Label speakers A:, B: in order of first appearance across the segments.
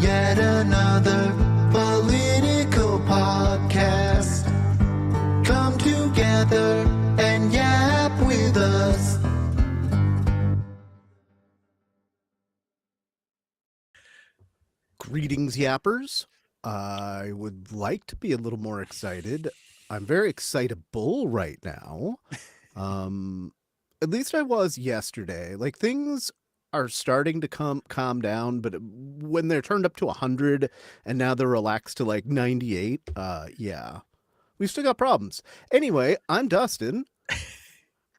A: Yet another political podcast. Come together and yap with us.
B: Greetings, yappers. I would like to be a little more excited. I'm very excitable right now. At least I was yesterday. Like, things are starting to calm down, but when they're turned up to 100 and now they're relaxed to like 98, yeah. We've still got problems. Anyway, I'm Dustin.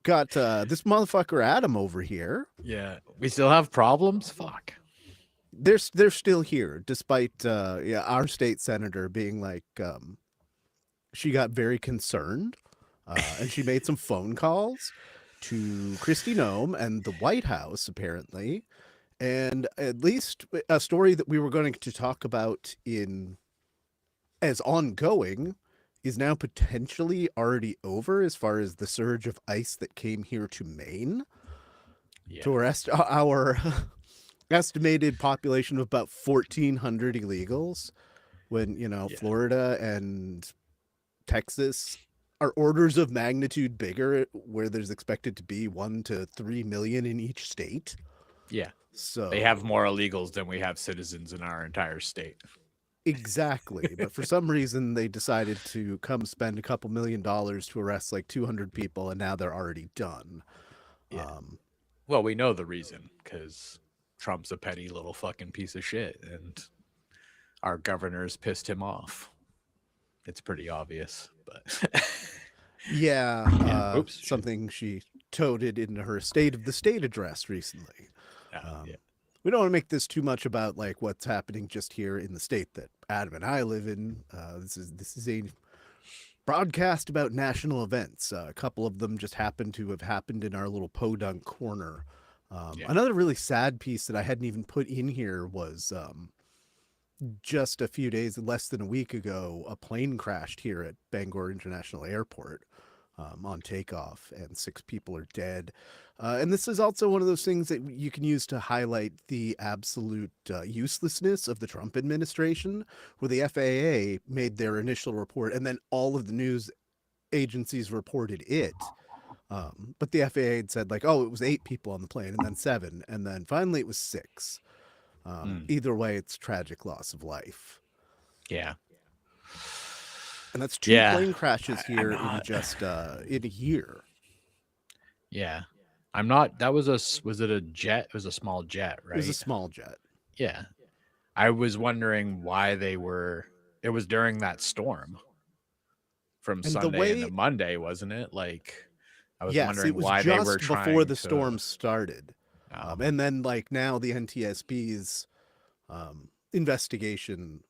B: Got this motherfucker Adam over here.
C: Yeah, we still have problems? Fuck.
B: They're still here, despite our state senator being like, she got very concerned, and she made some phone calls to Kristi Noem and the White House, apparently, and at least a story that we were going to talk about as ongoing is now potentially already over as far as the surge of ICE that came here to Maine to arrest our estimated population of about 1,400 illegals, when, Florida and Texas are orders of magnitude bigger, where there's expected to be 1 to 3 million in each state.
C: Yeah.
B: So
C: they have more illegals than we have citizens in our entire state.
B: Exactly. But for some reason, they decided to come spend a couple $1 million to arrest like 200 people, and now they're already done.
C: Yeah. Well, we know the reason, because Trump's a petty little fucking piece of shit, and our governor's pissed him off. It's pretty obvious, but
B: something she toted in her State of the State address recently.
C: Yeah.
B: We don't want to make this too much about like what's happening just here in the state that Adam and I live in. This is a broadcast about national events. A couple of them just happen to have happened in our little podunk corner. Another really sad piece that I hadn't even put in here was just a few days, less than a week ago, a plane crashed here at Bangor International Airport on takeoff, and 6 people are dead. And this is also one of those things that you can use to highlight the absolute uselessness of the Trump administration, where the FAA made their initial report and then all of the news agencies reported it. But the FAA had said like, oh, it was 8 people on the plane, and then 7, and then finally it was 6. Either way, it's tragic loss of life.
C: Yeah.
B: And that's 2 plane crashes here in just in a year.
C: Yeah. I'm not, was it a jet? It was a small jet, right?
B: It was a small jet.
C: Yeah. I was wondering why it was during that storm from Sunday into Monday, wasn't it? Like, I was wondering why they were trying
B: before the storm started. And then like now the NTSB's investigation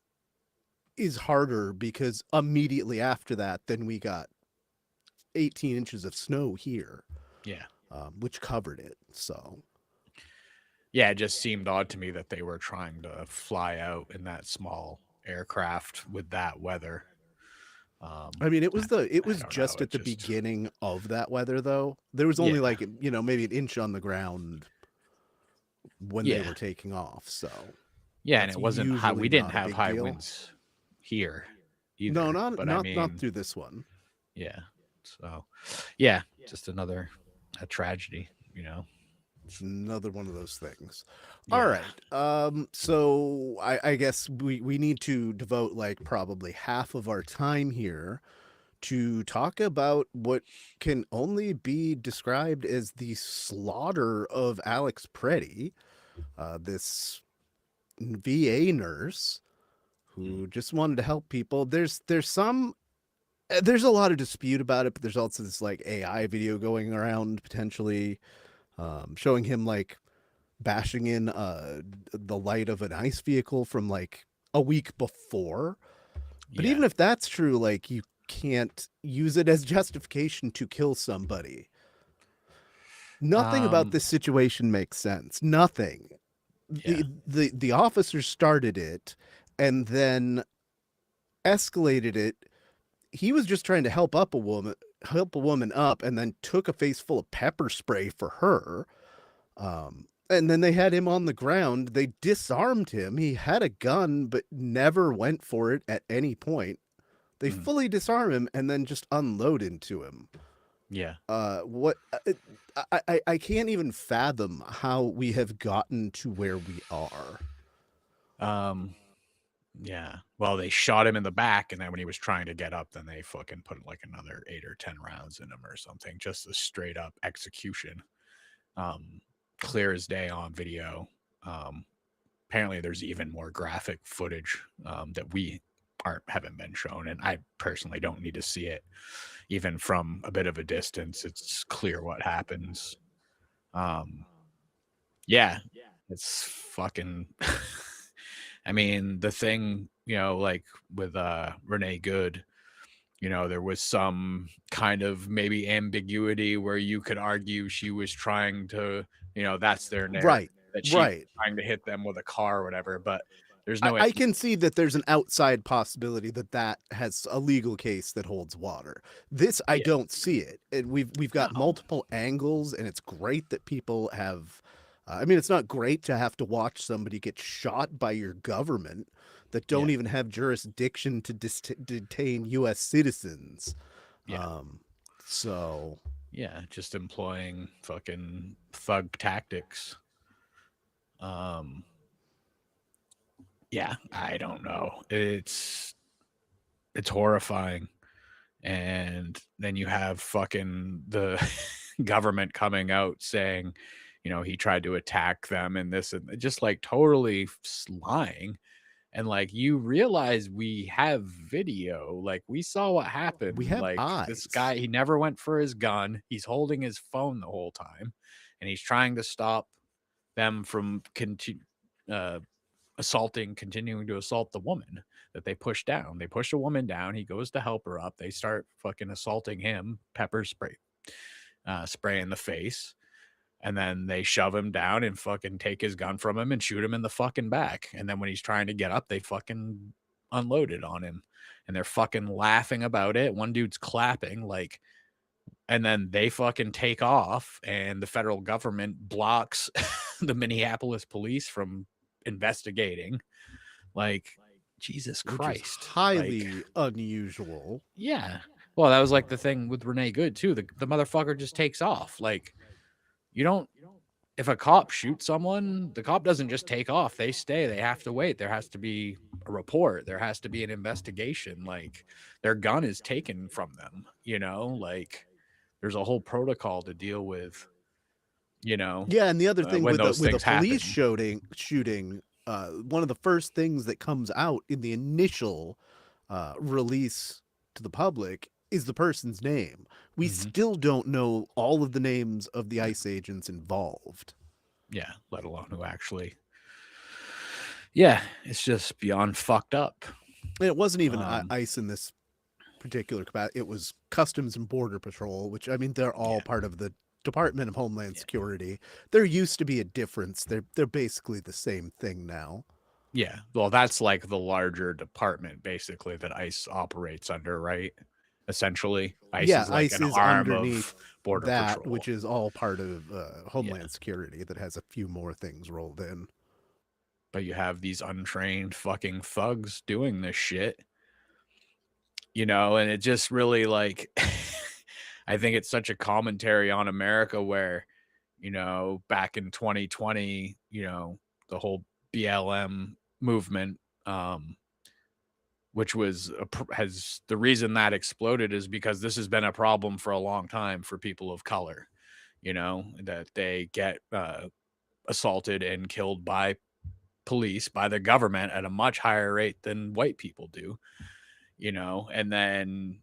B: is harder because immediately after that, then we got 18 inches of snow here.
C: Yeah.
B: Which covered it. So
C: yeah, it just seemed odd to me that they were trying to fly out in that small aircraft with that weather.
B: I mean, it was just at the beginning of that weather, though. There was only like, maybe an inch on the ground when they were taking off. So
C: yeah, and it wasn't high. We didn't have high winds here either.
B: No, not through this one.
C: Yeah. So yeah, just a tragedy,
B: It's another one of those things. Yeah. All right. So I guess we need to devote like probably half of our time here to talk about what can only be described as the slaughter of Alex Preddy, this VA nurse who just wanted to help people. There's a lot of dispute about it, but there's also this like AI video going around potentially showing him like bashing in the light of an ICE vehicle from like a week before. But even if that's true, like you can't use it as justification to kill somebody. Nothing about this situation makes sense. Nothing. Yeah. The officer started it and then escalated it. He was just trying to help a woman up, and then took a face full of pepper spray for her. And then they had him on the ground. They disarmed him. He had a gun, but never went for it at any point. They fully disarm him and then just unload into him.
C: Yeah.
B: What I can't even fathom how we have gotten to where we are.
C: Yeah. Well, they shot him in the back, and then when he was trying to get up, then they fucking put like another 8 or 10 rounds in him or something. Just a straight up execution. Clear as day on video. Apparently there's even more graphic footage that we haven't been shown, and I personally don't need to see it. Even from a bit of a distance, it's clear what happens. Yeah, it's fucking I mean, the thing, like with Renee Good, there was some kind of maybe ambiguity where you could argue she was trying to, that's their narrative,
B: Right.
C: that she was trying to hit them with a car or whatever, but there's no
B: I can see that there's an outside possibility that has a legal case that holds water. This, I don't see it. And we've got multiple angles, and it's great that people have I mean, it's not great to have to watch somebody get shot by your government that don't even have jurisdiction to detain U.S. citizens. So
C: yeah, just employing fucking thug tactics. Yeah, I don't know. It's horrifying. And then you have fucking the government coming out saying, he tried to attack them and this, and just like totally lying. And like, you realize we have video, like we saw what happened.
B: We have
C: like
B: eyes.
C: This guy, he never went for his gun. He's holding his phone the whole time, and he's trying to stop them from continuing to assault the woman that they push down. They push a woman down. He goes to help her up. They start fucking assaulting him, pepper spray in the face. And then they shove him down and fucking take his gun from him and shoot him in the fucking back. And then when he's trying to get up, they fucking unloaded on him. And they're fucking laughing about it. One dude's clapping, like, and then they fucking take off, and the federal government blocks the Minneapolis police from investigating. Like, Jesus Christ.
B: Highly unusual.
C: Yeah. Well, that was like the thing with Renee Good, too. The motherfucker just takes off. Like, if a cop shoots someone, the cop doesn't just take off. They stay. They have to wait. There has to be a report. There has to be an investigation. Like, their gun is taken from them, like there's a whole protocol to deal with,
B: Yeah. And the other thing with a police shooting, one of the first things that comes out in the initial release to the public is the person's name. We still don't know all of the names of the ICE agents involved.
C: Yeah, let alone who actually. Yeah, it's just beyond fucked up.
B: And it wasn't even ICE in this particular capacity. It was Customs and Border Patrol, which, I mean, they're all part of the Department of Homeland Security. There used to be a difference. They're basically the same thing now.
C: Yeah, well, that's like the larger department, basically, that ICE operates under, right? Essentially, ICE is like an arm of Border Patrol,
B: which is all part of Homeland Security that has a few more things rolled in.
C: But you have these untrained fucking thugs doing this shit, and it just really, like, I think it's such a commentary on America where, back in 2020, the whole BLM movement, which has the reason that exploded is because this has been a problem for a long time for people of color, that they get assaulted and killed by police, by the government at a much higher rate than white people do, and then,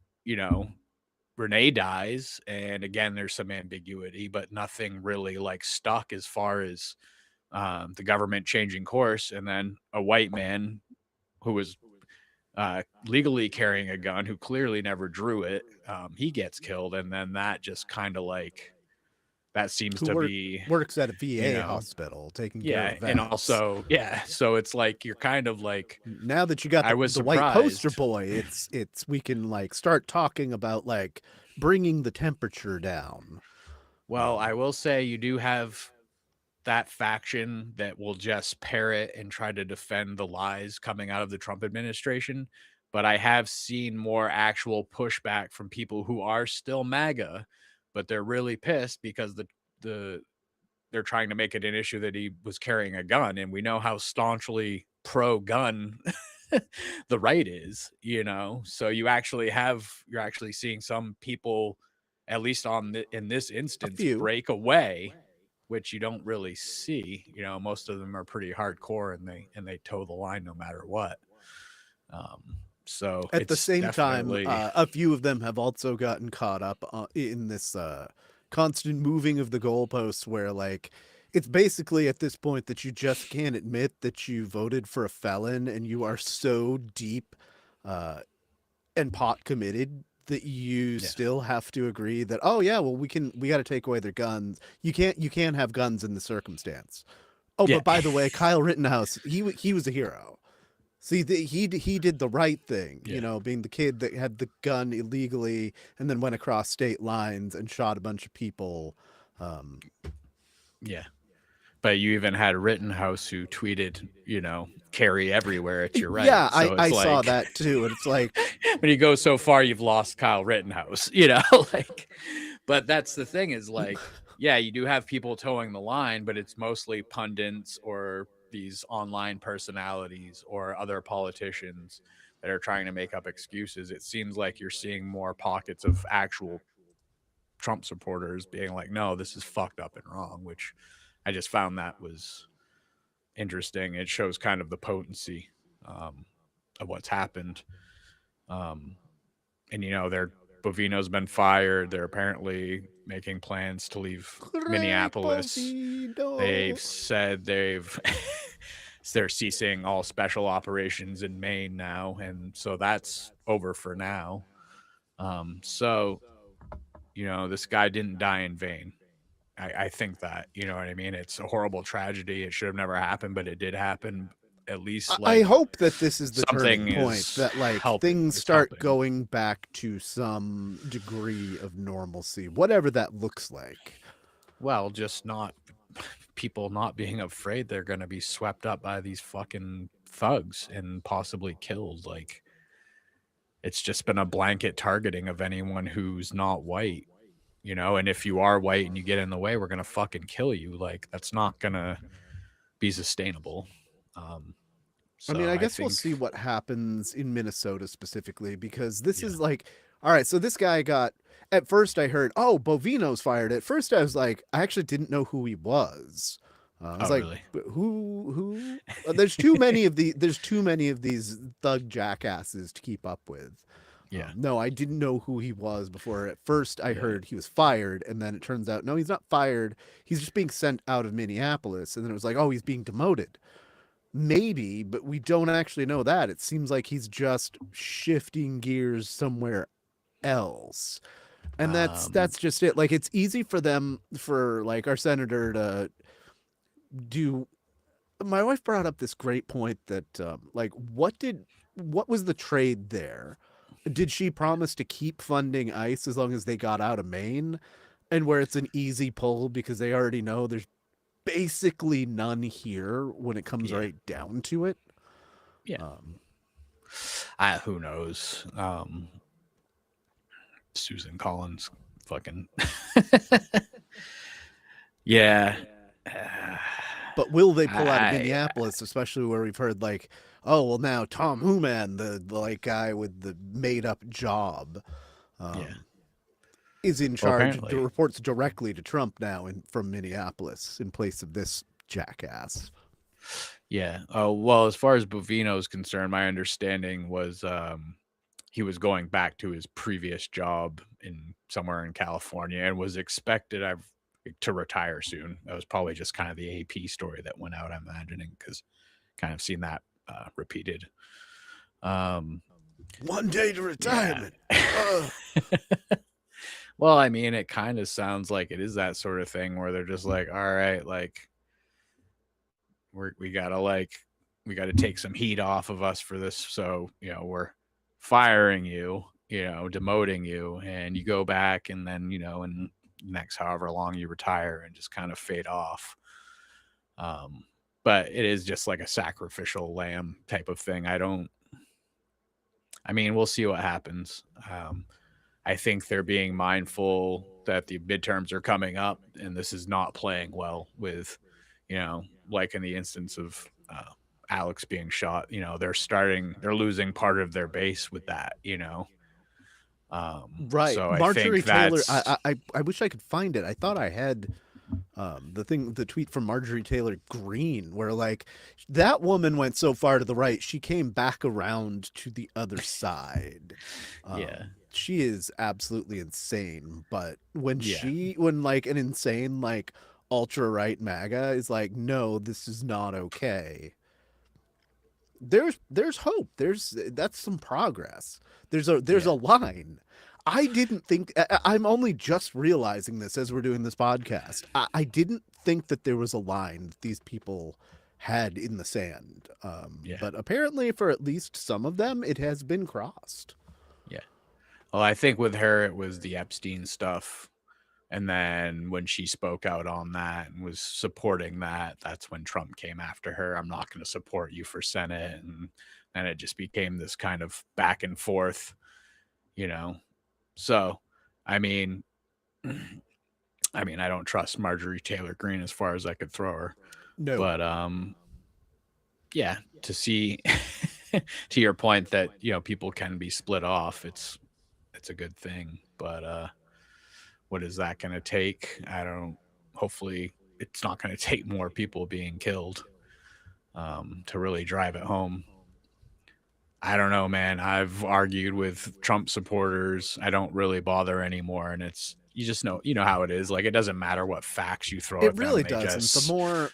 C: Renee dies. And again, there's some ambiguity, but nothing really like stuck as far as the government changing course. And then a white man who was legally carrying a gun, who clearly never drew it, he gets killed. And then that just kind of like, that seems to be
B: works at a VA hospital taking care of vets.
C: And also, so it's like, you're kind of like,
B: now that you got the white poster boy, it's we can like start talking about like bringing the temperature down.
C: Well, I will say you do have that faction that will just parrot and try to defend the lies coming out of the Trump administration. But I have seen more actual pushback from people who are still MAGA, but they're really pissed because they're trying to make it an issue that he was carrying a gun, and we know how staunchly pro-gun the right is, So you're actually seeing some people, at least in this instance, break away, which you don't really see. Most of them are pretty hardcore, and they toe the line no matter what. So
B: at the same time, a few of them have also gotten caught up in this constant moving of the goalposts, where like it's basically at this point that you just can't admit that you voted for a felon, and you are so deep and pot committed that you still have to agree that, oh yeah, well we got to take away their guns. You can't have guns in the circumstance. Oh, but by the way, Kyle Rittenhouse, he was a hero. See, he did the right thing, being the kid that had the gun illegally and then went across state lines and shot a bunch of people.
C: But you even had Rittenhouse who tweeted, carry everywhere at your right.
B: Yeah, so I saw that too. And it's like,
C: when you go so far, you've lost Kyle Rittenhouse, but that's the thing is like, yeah, you do have people towing the line, but it's mostly pundits or these online personalities or other politicians that are trying to make up excuses. It seems like you're seeing more pockets of actual Trump supporters being like, no, this is fucked up and wrong, which I just found that was interesting. It shows kind of the potency of what's happened. Bovino's been fired. They're apparently making plans to leave Minneapolis. They've said they're ceasing all special operations in Maine now, and so that's over for now. This guy didn't die in vain. I think that, you know what I mean? It's a horrible tragedy. It should have never happened, but it did happen. At least
B: I hope that this is the turning point, that like things start going back to some degree of normalcy, whatever that looks like.
C: Well, just not people not being afraid they're going to be swept up by these fucking thugs and possibly killed. Like, it's just been a blanket targeting of anyone who's not white, and if you are white and you get in the way, we're going to fucking kill you. Like, that's not going to be sustainable.
B: I guess we'll see what happens in Minnesota specifically, because this is like, all right, so this guy got, at first I heard, oh, Bovino's fired. At first I was like, I actually didn't know who he was. I was like, really? Who? There's too many of these thug jackasses to keep up with.
C: Yeah.
B: No, I didn't know who he was before. At first I heard he was fired, and then it turns out, no, he's not fired. He's just being sent out of Minneapolis. And then it was like, oh, he's being demoted. Maybe, but we don't actually know that. It seems like he's just shifting gears somewhere else. And that's just it. Like, it's easy for them, for like our senator to do. My wife brought up this great point that like, what was the trade there? Did she promise to keep funding ICE as long as they got out of Maine? And where it's an easy pull because they already know there's basically none here when it comes right down to it.
C: Who knows? Susan Collins fucking
B: but will they pull out of Minneapolis, especially where we've heard like, oh well, now Tom Hooman, the like guy with the made up job, is in charge, reports directly to Trump now from Minneapolis in place of this jackass.
C: Yeah. Oh, well, as far as Bovino is concerned, my understanding was he was going back to his previous job somewhere in California and was expected to retire soon. That was probably just kind of the AP story that went out, I'm imagining, because kind of seen that repeated.
B: 1 day to retirement.
C: Well, I mean, it kind of sounds like it is that sort of thing where they're just like, all right, like we gotta take some heat off of us for this. So, we're firing you, demoting you, and you go back and then, in next however long you retire and just kind of fade off. But it is just like a sacrificial lamb type of thing. I mean, we'll see what happens. I think they're being mindful that the midterms are coming up, and this is not playing well with, like in the instance of Alex being shot. They're losing part of their base with that.
B: Right.
C: So
B: Marjorie
C: I think
B: Taylor.
C: that's
B: I wish I could find it. I thought I had the tweet from Marjorie Taylor Greene, where like that woman went so far to the right, she came back around to the other side.
C: yeah.
B: She is absolutely insane. But when
C: Yeah.
B: when like an insane like ultra right MAGA is like, no, this is not okay. There's hope. That's some progress. There's a line. I didn't think. I'm only just realizing this as we're doing this podcast. I didn't think that there was a line that these people had in the sand. But apparently, for at least some of them, it has been crossed.
C: Yeah. Well, I think with her, it was the Epstein stuff. And then when she spoke out on that and was supporting that, that's when Trump came after her. I'm not going to support you for Senate. And it just became this kind of back and forth, So, I mean, I don't trust Marjorie Taylor Greene as far as I could throw her.
B: No.
C: But, yeah, to see, to your point that, people can be split off, it's a good thing. But, what is that going to take? Hopefully it's not going to take more people being killed to really drive it home. I don't know, man. I've argued with Trump supporters. I don't really bother anymore. And you just know how it is. Like, it doesn't matter what facts you throw at them.
B: It really doesn't. The more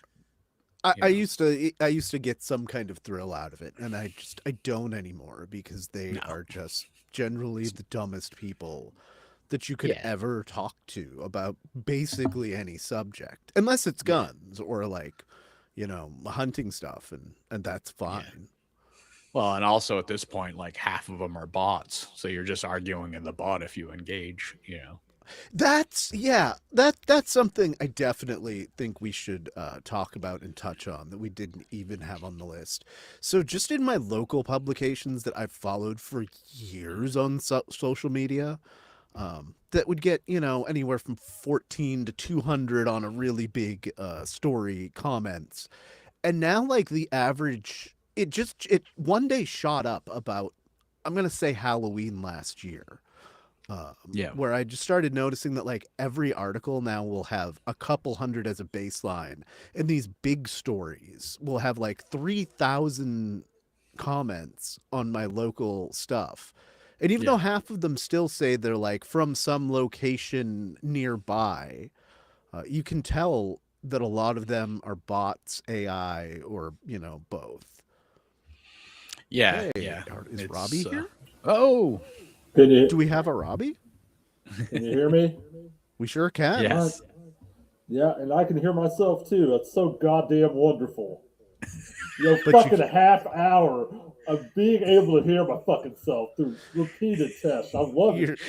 B: I used to get some kind of thrill out of it, and I don't anymore, because they are just generally the dumbest people that you could ever talk to about basically any subject, unless it's guns or like, hunting stuff, and that's fine. Yeah.
C: Well, and also at this point, like half of them are bots, so you're just arguing in the bot if you engage.
B: That's something I definitely think we should talk about and touch on that we didn't even have on the list. So just in my local publications that I've followed for years on social media, that would get, anywhere from 14 to 200 on a really big story comments. And now, like, the average, it one day shot up about, I'm going to say Halloween last year. Where I just started noticing that, like, every article now will have a couple hundred as a baseline. And these big stories will have like 3,000 comments on my local stuff. And even though half of them still say they're like from some location nearby, you can tell that a lot of them are bots, AI, or, both.
C: Yeah.
B: Hey,
C: yeah.
B: Is Robbie here?
C: Oh.
B: Do we have a Robbie?
D: Can you hear me?
B: We sure can.
C: Yes.
D: Yeah, and I can hear myself too. That's so goddamn wonderful. Fucking half hour of being able to hear my fucking self through repeated tests. I love it.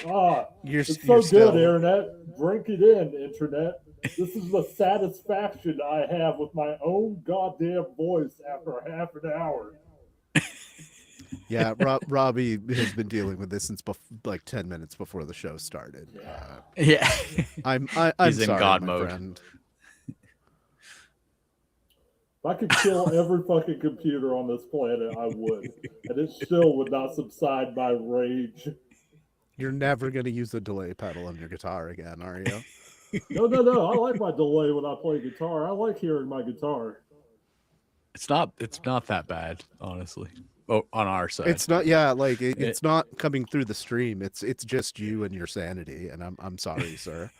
D: It's so good, Internet. Drink it in, Internet. This is the satisfaction I have with my own goddamn voice after half an hour.
B: Yeah, Robbie has been dealing with this since like 10 minutes before the show started.
C: Yeah.
B: I'm
C: He's
B: sorry,
C: in God
B: my
C: mode.
B: Friend.
D: If I could kill every fucking computer on this planet, I would. And it still would not subside my rage.
B: You're never going to use the delay pedal on your guitar again, are you?
D: No. I like my delay when I play guitar. I like hearing my guitar.
C: It's not that bad, honestly. Oh, on our side.
B: It's not. Yeah, like it's not coming through the stream. It's just you and your sanity, and I'm sorry, sir.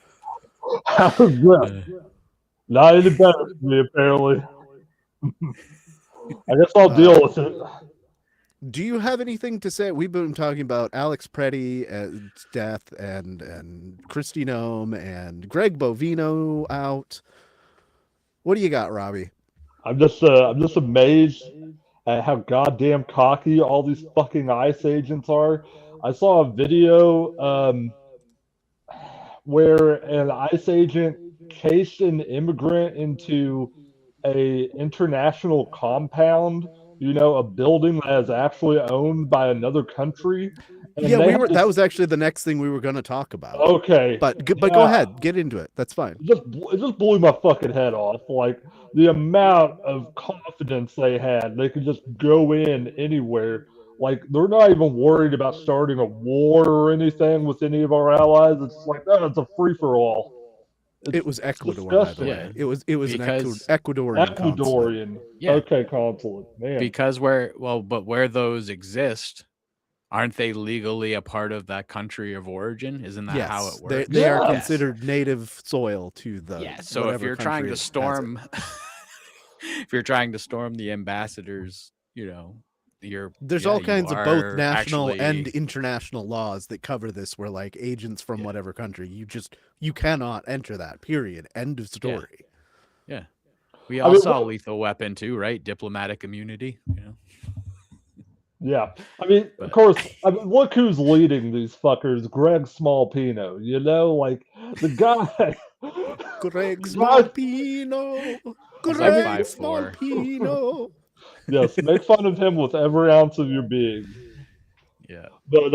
D: How's that? Not any better for me, apparently. I guess I'll deal with it.
B: Do you have anything to say? We've been talking about Alex Preddy's death and Kristi Noem and Greg Bovino out. What do you got, Robbie?
D: I'm just amazed at how goddamn cocky all these fucking ICE agents are. I saw a video where an ICE agent cased an immigrant into a international compound, a building that is actually owned by another country. And
B: Yeah,
D: they
B: we were.
D: had
B: That
D: to-
B: was actually the next thing we were going to talk about.
D: okay,
B: But go
D: yeah.
B: ahead, get into it. That's fine.
D: It just blew my fucking head off. Like the amount of confidence they had, they could just go in anywhere. Like they're not even worried about starting a war or anything with any of our allies. It's just like, oh, it's a free for all.
B: It was Ecuador, by
D: disgusting.
B: the way. It was an
C: Because-
B: Ecuadorian consulate.
D: Ecuadorian.
C: Yeah.
D: Okay, consulate. Man.
C: Because but where those exist, aren't they legally a part of that country of origin? Isn't that how it works?
B: They are
D: Yes.
B: considered native soil to the.
C: Yeah. So if
B: whatever
C: you're trying
B: country
C: to
B: has it.
C: storm, if you're trying to storm the ambassadors,
B: There's all kinds of both national and
C: actually-
B: international laws that cover this, where like agents from whatever country, you cannot enter that. Period. End of story.
C: Yeah. We all saw Lethal Weapon too, right? Diplomatic immunity.
D: Yeah, I mean, of course. Look who's leading these fuckers, Greg Smallpino. Like the guy,
B: Greg
D: Right.
B: Smallpino.
C: He's
B: Greg
C: like 5'4".
B: Smallpino.
D: Yes, make fun of him with every ounce of your being.
C: Yeah.
D: But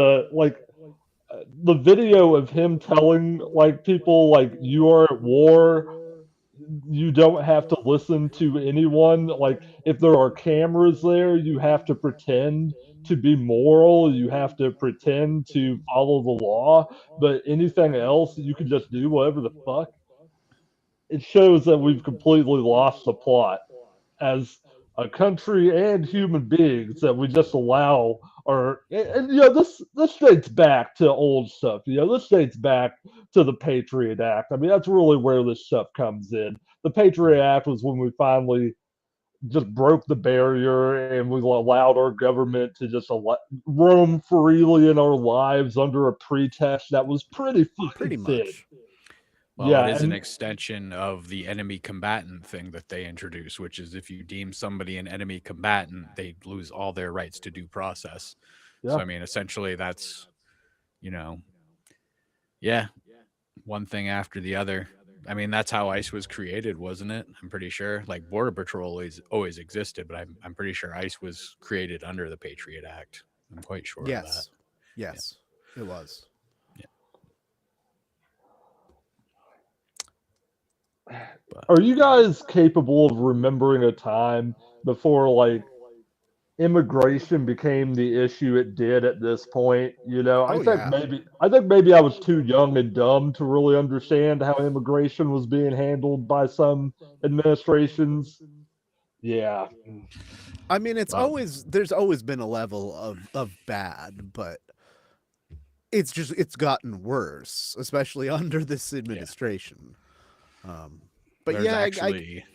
D: the video of him telling people you are at war, you don't have to listen to anyone. Like if there are cameras there, you have to pretend to be moral. You have to pretend to follow the law. But anything else, you can just do whatever the fuck. It shows that we've completely lost the plot as a country and human beings, that we just allow this dates back to old stuff. This dates back to the Patriot Act. I mean, that's really where this stuff comes in. The Patriot Act was when we finally just broke the barrier and we allowed our government to just roam freely in our lives under a pretext that was pretty fucking thin.
B: much.
C: Well,
D: Yeah,
C: it is an
D: and-
C: extension of the enemy combatant thing that they introduced, which is if you deem somebody an enemy combatant, they lose all their rights to due process.
D: Yeah.
C: So, I mean, essentially that's, one thing after the other. I mean, that's how ICE was created, wasn't it? I'm pretty sure. Like Border Patrol always existed, but I'm pretty sure ICE was created under the Patriot Act. I'm quite sure of that.
B: Yes, it was.
D: Are you guys capable of remembering a time before immigration became the issue it did at this point? I think maybe I was too young and dumb to really understand how immigration was being handled by some administrations. Yeah.
B: I mean, there's always been a level of bad, but it's gotten worse, especially under this administration. But
C: There's
B: yeah,
C: actually,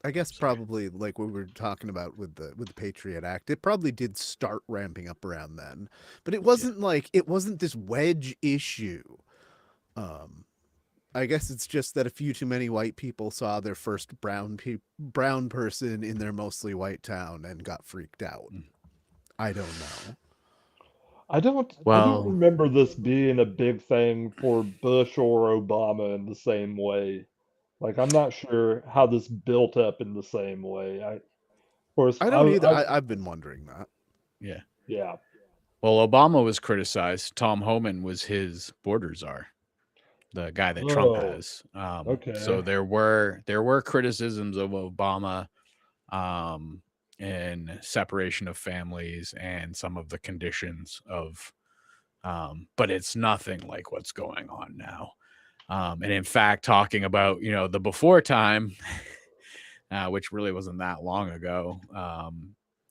B: I guess probably like what we were talking about with the Patriot Act, it probably did start ramping up around then, but it wasn't it wasn't this wedge issue. I guess it's just that a few too many white people saw their first brown person in their mostly white town and got freaked out. I don't know.
D: I don't remember this being a big thing for Bush or Obama in the same way. I'm not sure how this built up in the same way. Of course,
B: I don't either. I've been wondering that.
C: Yeah.
D: Yeah.
C: Well, Obama was criticized. Tom Homan was his border czar, the guy that Trump has.
D: Okay.
C: So there were criticisms of Obama, and separation of families and some of the conditions of, but it's nothing like what's going on now. And in fact, talking about, the before time, which really wasn't that long ago,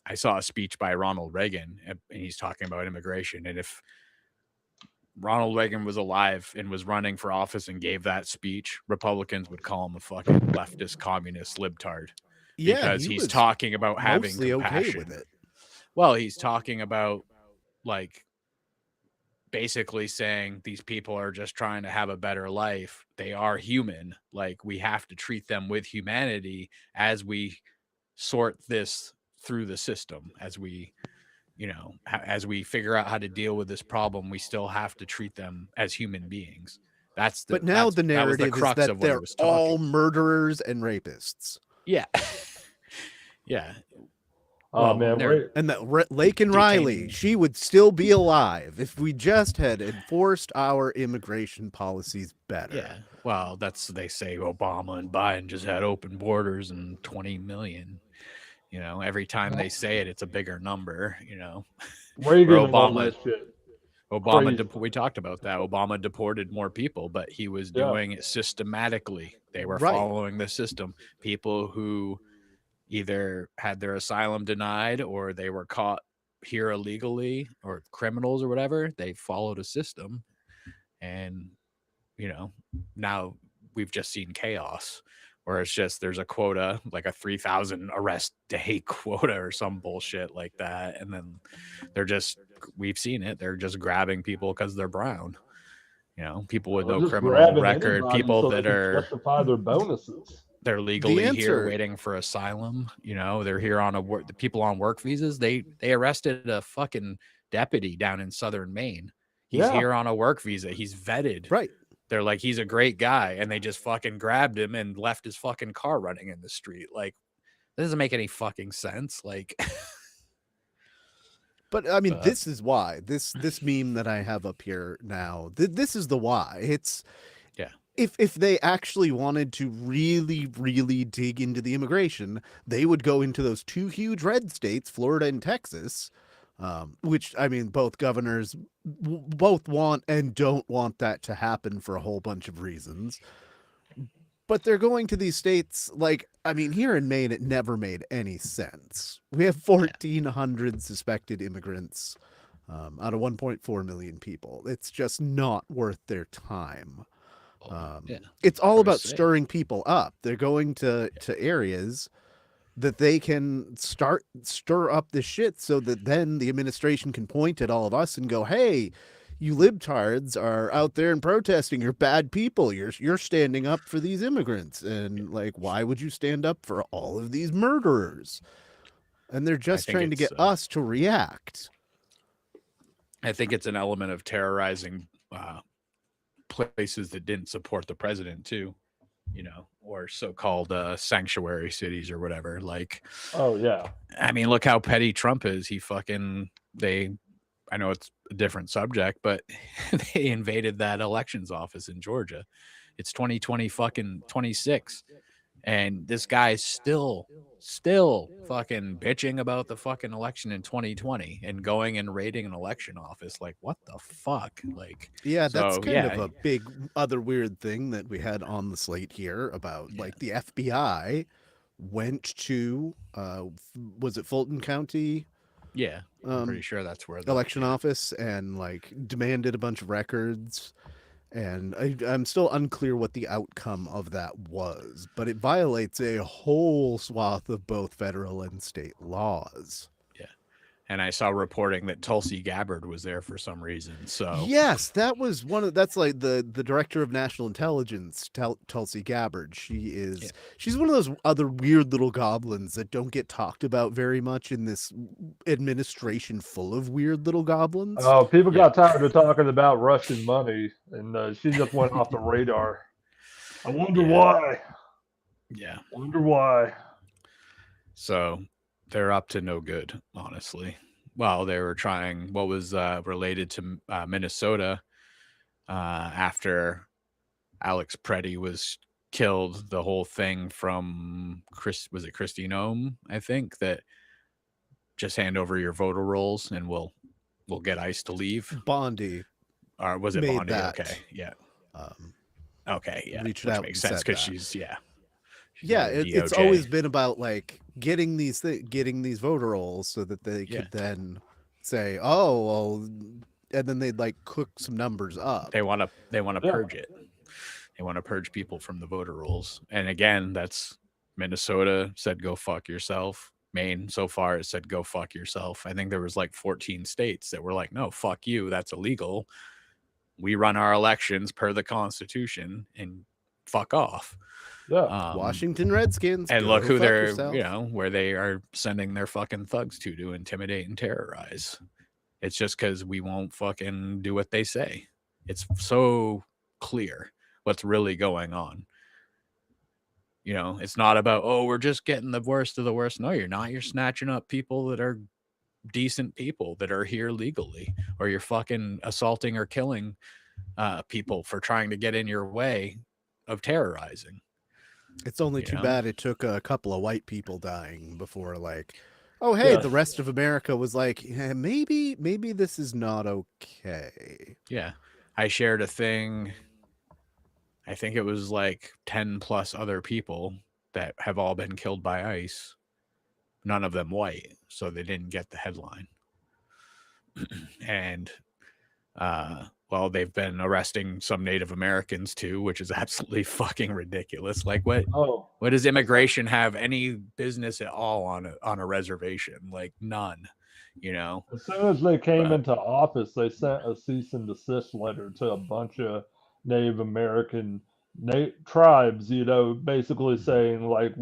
C: I saw a speech by Ronald Reagan, and he's talking about immigration. And if Ronald Reagan was alive and was running for office and gave that speech, Republicans would call him a fucking leftist communist libtard.
B: Yeah,
C: because he's talking about having
B: mostly
C: compassion.
B: okay with it.
C: Well, he's talking about basically saying these people are just trying to have a better life. They are human. We have to treat them with humanity as we sort this through the system, as we, as we figure out how to deal with this problem, we still have to treat them as human beings. But now
B: the narrative is that they're all murderers and rapists.
C: Yeah. Yeah.
D: Oh
C: Well,
D: man,
C: they're
B: And that Lakin Riley,
C: detaining-
B: she would still be alive if we just had enforced our immigration policies better.
C: yeah. Well, they say Obama and Biden just had open borders and 20 million. You know, every time they say it, it's a bigger number. You know,
D: Reagan
C: where
D: and all that shit. Crazy.
C: We talked about that. Obama deported more people, but he was
D: Yeah.
C: doing it systematically. They were
B: Right.
C: following the system. People who either had their asylum denied or they were caught here illegally or criminals or whatever, they followed a system. And, you know, now we've just seen chaos where it's just there's a quota, like a 3,000 arrest day quota or some bullshit like that. And then we've seen it. They're just grabbing people because they're brown. You know, people with
D: They're
C: no
D: just
C: criminal
D: grabbing
C: record,
D: anybody
C: people
D: so they
C: that
D: can
C: are
D: justify their bonuses.
C: they're legally here
B: answer-
C: waiting for asylum. You know, they're here on the people on work visas. They arrested a fucking deputy down in southern Maine. He's
D: Yeah.
C: here on a work visa. He's vetted.
B: Right.
C: They're like, he's a great guy. And they just fucking grabbed him and left his fucking car running in the street. Like, that doesn't make any fucking sense. Like,
B: But I mean,
C: But-
B: this is why this meme that I have up here now. This is the why. It's
C: Yeah.
B: If they actually wanted to really dig into the immigration, they would go into those two huge red states, Florida and Texas, which I mean, both governors both want and don't want that to happen for a whole bunch of reasons. But they're going to these states like, I mean, here in Maine, it never made any sense. We have 1,400 suspected immigrants out of 1.4 million people. It's just not worth their time.
C: yeah.
B: It's all
C: I would
B: about
C: say.
B: stirring people up. They're going to areas that they can stir up this shit so that then the administration can point at all of us and go, hey, you libtards are out there and protesting. You're bad people. You're standing up for these immigrants. And like, why would you stand up for all of these murderers? And they're just
C: think
B: trying to
C: it's,
B: get us to react.
C: I think it's an element of terrorizing places that didn't support the president too, you know, or so-called sanctuary cities or whatever. Like,
D: Oh yeah.
C: I mean, look how petty Trump is. I know it's a different subject, but they invaded that elections office in Georgia. It's 2020 fucking 26. And this guy's still fucking bitching about the fucking election in 2020 and going and raiding an election office. Like, what the fuck? Like,
B: Yeah, that's
C: so,
B: kind of a big other weird thing that we had on the slate here about like the FBI went to was it Fulton County
C: yeah, I'm pretty sure that's where the
B: election office and like demanded a bunch of records, and I'm still unclear what the outcome of that was, but it violates a whole swath of both federal and state laws.
C: And I saw reporting that Tulsi Gabbard was there for some reason. So
B: Yes, that was that's like the director of national intelligence, Tulsi Gabbard. She's one of those other weird little goblins that don't get talked about very much in this administration full of weird little goblins.
D: Oh, people got tired of talking about Russian money, and she just went off the radar. I wonder why.
C: yeah.
D: Wonder why.
C: So they're up to no good, honestly. Well, they were trying what was related to Minnesota after Alex Preddy was killed. The whole thing from Kristi Noem, I think, that just hand over your voter rolls and we'll get ICE to leave.
B: Bondi
C: Or was it
B: made
C: Bondi?
B: that.
C: Okay, yeah.
B: Okay,
C: Yeah,
B: reached
C: which
B: out
C: makes
B: and
C: sense
B: said
C: because
B: that.
C: she's
B: Yeah,
C: at
B: it's
C: DOJ.
B: always been about like getting these voter rolls so that they
C: Yeah.
B: could then say, oh, well, and then they'd like cook some numbers up.
C: They want to
D: Yeah.
C: purge it. They want to purge people from the voter rolls. And again, that's Minnesota said go fuck yourself. Maine so far has said go fuck yourself. I think there was like 14 states that were like, no, fuck you, that's illegal. We run our elections per the Constitution and fuck off.
D: Yeah.
B: Washington Redskins.
C: And
B: go
C: look who
B: fuck
C: they're,
B: yourself.
C: where they are sending their fucking thugs to intimidate and terrorize. It's just because we won't fucking do what they say. It's so clear what's really going on. You know, it's not about, oh, we're just getting the worst of the worst. No, you're not. You're snatching up people that are decent people that are here legally, or you're fucking assaulting or killing people for trying to get in your way of terrorizing.
B: It's only
C: You
B: too
C: know?
B: bad it took a couple of white people dying before, like, oh, hey, the rest of America was like, yeah, maybe this is not okay.
C: Yeah. I shared a thing. I think it was like 10 plus other people that have all been killed by ICE. None of them white, so they didn't get the headline. And well, they've been arresting some Native Americans too, which is absolutely fucking ridiculous. Like, what does immigration have any business at all on a reservation? Like, none. You know,
D: as soon as they came into office, they sent a cease and desist letter to a bunch of Native American tribes, you know, basically saying like,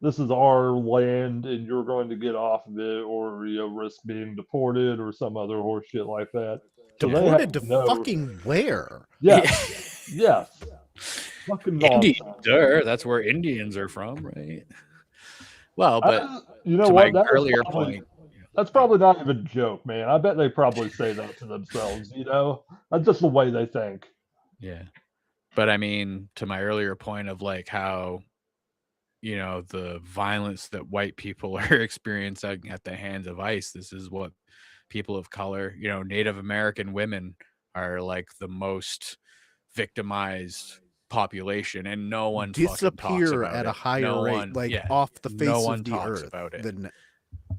D: this is our land and you're going to get off of it, or you know, risk being deported or some other horse shit like that. So
B: deported to fucking where?
D: Yes. Yes. Fucking
C: Indians, sir. That's where Indians are from, right? Well, but
D: you know what? That earlier point. That's probably not even a joke, man. I bet they probably say that to themselves, you know? That's just the way they think.
C: Yeah. But I mean, to my earlier point of like how, you know, the violence that white people are experiencing at the hands of ICE, this is what people of color, you know, Native American women are like the most victimized population, and no one
B: disappear at a higher rate, like off the face of the earth than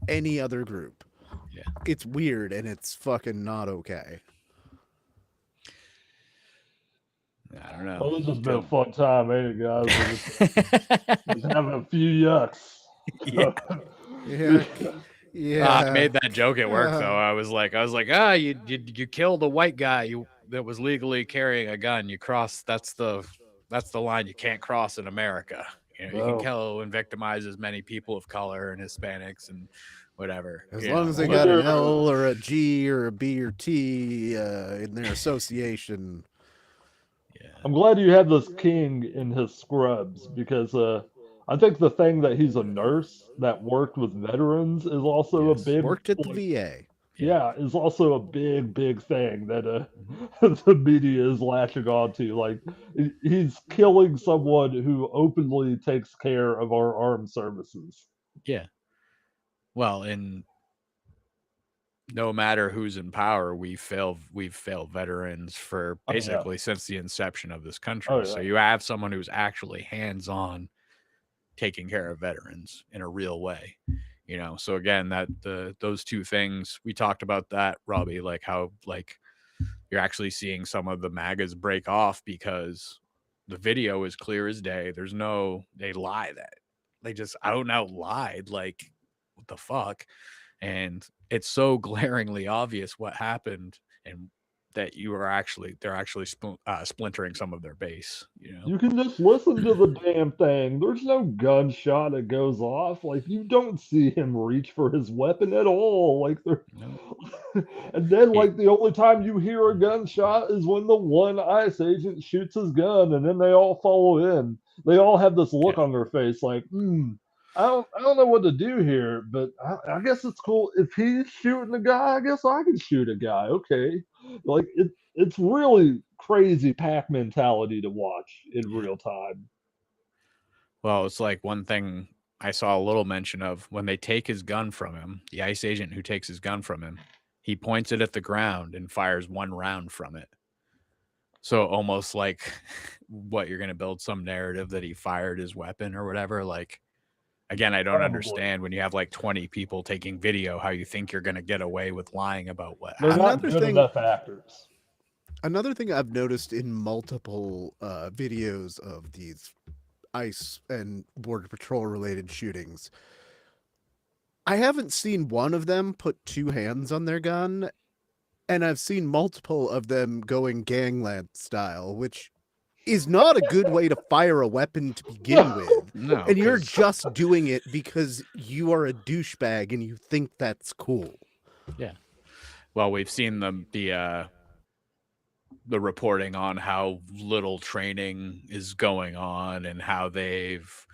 B: any other group.
C: Yeah,
B: it's weird and it's fucking not okay.
C: I don't know.
D: Well, this has been a fun time, ain't it, guys? Just having a few yucks.
B: Yeah.
C: I made that joke at work though. I was like, you killed a white guy that was legally carrying a gun. You cross. That's the line you can't cross in America. You know, you can kill and victimize as many people of color and Hispanics and whatever.
B: As long as they got an L or a G or a B or T in their association.
C: Yeah.
D: I'm glad you had this king in his scrubs, because I think the thing that he's a nurse that worked with veterans is also a big...
B: Worked at the VA.
D: Yeah, is also a big thing that the media is latching on to. Like, he's killing someone who openly takes care of our armed services.
C: Yeah. Well, and no matter who's in power, we've failed veterans for basically since the inception of this country. So you have someone who's actually hands-on taking care of veterans in a real way. You know, so again, those two things, we talked about that, Robbie, like how like you're actually seeing some of the MAGAs break off because the video is clear as day. They lie that they just out and out lied. Like, what the fuck? And it's so glaringly obvious what happened, and that they're actually splintering some of their base. You know,
D: you can just listen to the damn thing. There's no gunshot that goes off. Like, you don't see him reach for his weapon at all. Like, and then like the only time you hear a gunshot is when the one ICE agent shoots his gun, and then they all follow in. They all have this look on their face, like, I don't know what to do here, but I guess it's cool. If he's shooting a guy, I guess I can shoot a guy. Okay. Like, it's really crazy pack mentality to watch in real time.
C: Well, it's like one thing I saw a little mention of when they take his gun from him, the ICE agent who takes his gun from him, he points it at the ground and fires one round from it. So almost like what, you're going to build some narrative that he fired his weapon or whatever. Like, again, I don't understand when you have like 20 people taking video, how you think you're going to get away with lying about what happened.
D: They're not good enough actors.
B: Another thing I've noticed in multiple videos of these ICE and Border Patrol related shootings, I haven't seen one of them put two hands on their gun, and I've seen multiple of them going gangland style, which is not a good way to fire a weapon to begin with.
C: No,
B: and you're just doing it because you are a douchebag and you think that's cool.
C: Yeah. Well, we've seen the the reporting on how little training is going on and how they've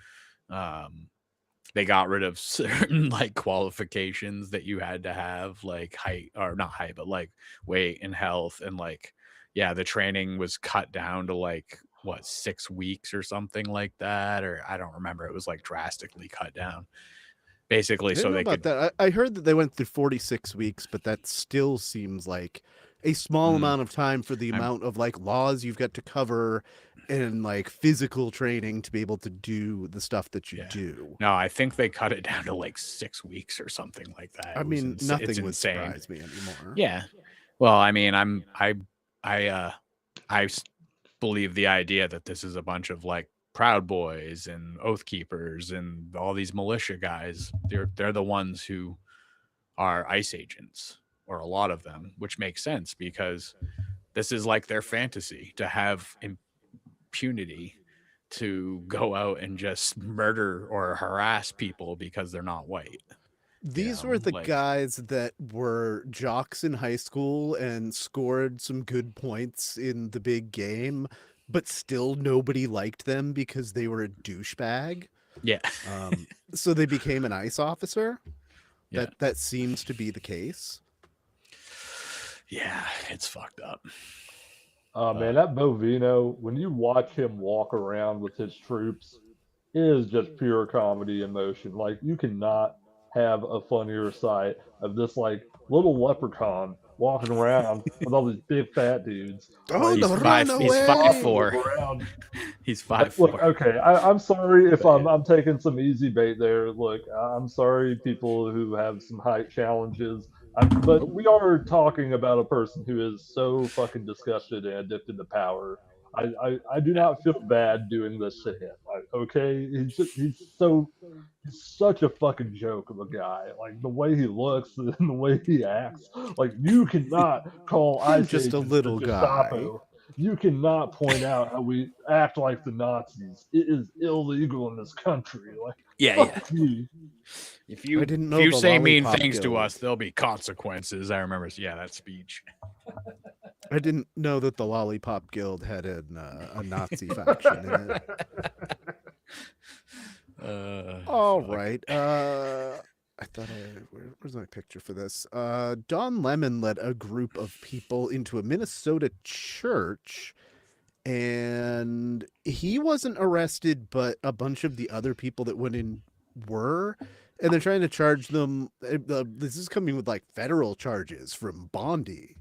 C: they got rid of certain like qualifications that you had to have, like height, or not height, but like weight and health, and like the training was cut down to like what 6 weeks or something like that, or I don't remember. It was like drastically cut down, basically,
B: I
C: so
B: didn't know
C: they
B: about
C: could.
B: that. I heard that they went through 46 weeks, but that still seems like a small amount of time for the amount of like laws you've got to cover and like physical training to be able to do the stuff that you do.
C: No, I think they cut it down to like 6 weeks or something like that.
B: I mean,
C: it's
B: nothing would
C: insane.
B: surprise me anymore.
C: Yeah. Well, I mean, I believe the idea that this is a bunch of like Proud Boys and Oath Keepers and all these militia guys. They're the ones who are ICE agents, or a lot of them, which makes sense because this is like their fantasy to have impunity to go out and just murder or harass people because they're not white.
B: These were the
C: like-
B: guys that were jocks in high school and scored some good points in the big game, but still nobody liked them because they were a douchebag.
C: Yeah.
B: So they became an ICE officer.
C: Yeah.
B: That seems to be the case.
C: Yeah, it's fucked up.
D: Oh man, that Bovino, when you watch him walk around with his troops, it is just pure comedy emotion. Like, you cannot have a funnier sight of this like little leprechaun walking around with all these big fat dudes.
B: Oh,
D: Like,
C: He's
B: the
C: five-
B: runaway!
C: he's 5'4".
D: around.
C: He's 5'4".
D: Look, okay, I'm sorry if I'm taking some easy bait there. Look, I'm sorry, people who have some height challenges. But we are talking about a person who is so fucking disgusted and addicted to power. I do not feel bad doing this to him. Okay, he's such a fucking joke of a guy. Like, the way he looks and the way he acts. Like, you cannot call ICE
B: just a
D: agents
B: little
D: the
B: guy.
D: Gestapo. You cannot point out how we act like the Nazis. It is illegal in this country. Like, fuck you.
C: If you
B: I didn't know
C: if you
B: the
C: say mean
B: Lollipop
C: things to
B: Guild.
C: us, there'll be consequences. I remember, that speech.
B: I didn't know that the Lollipop Guild had a Nazi faction in it. All right. I thought where's my picture for this? Don Lemon led a group of people into a Minnesota church, and he wasn't arrested, but a bunch of the other people that went in were, and they're trying to charge them. This is coming with like federal charges from Bondi,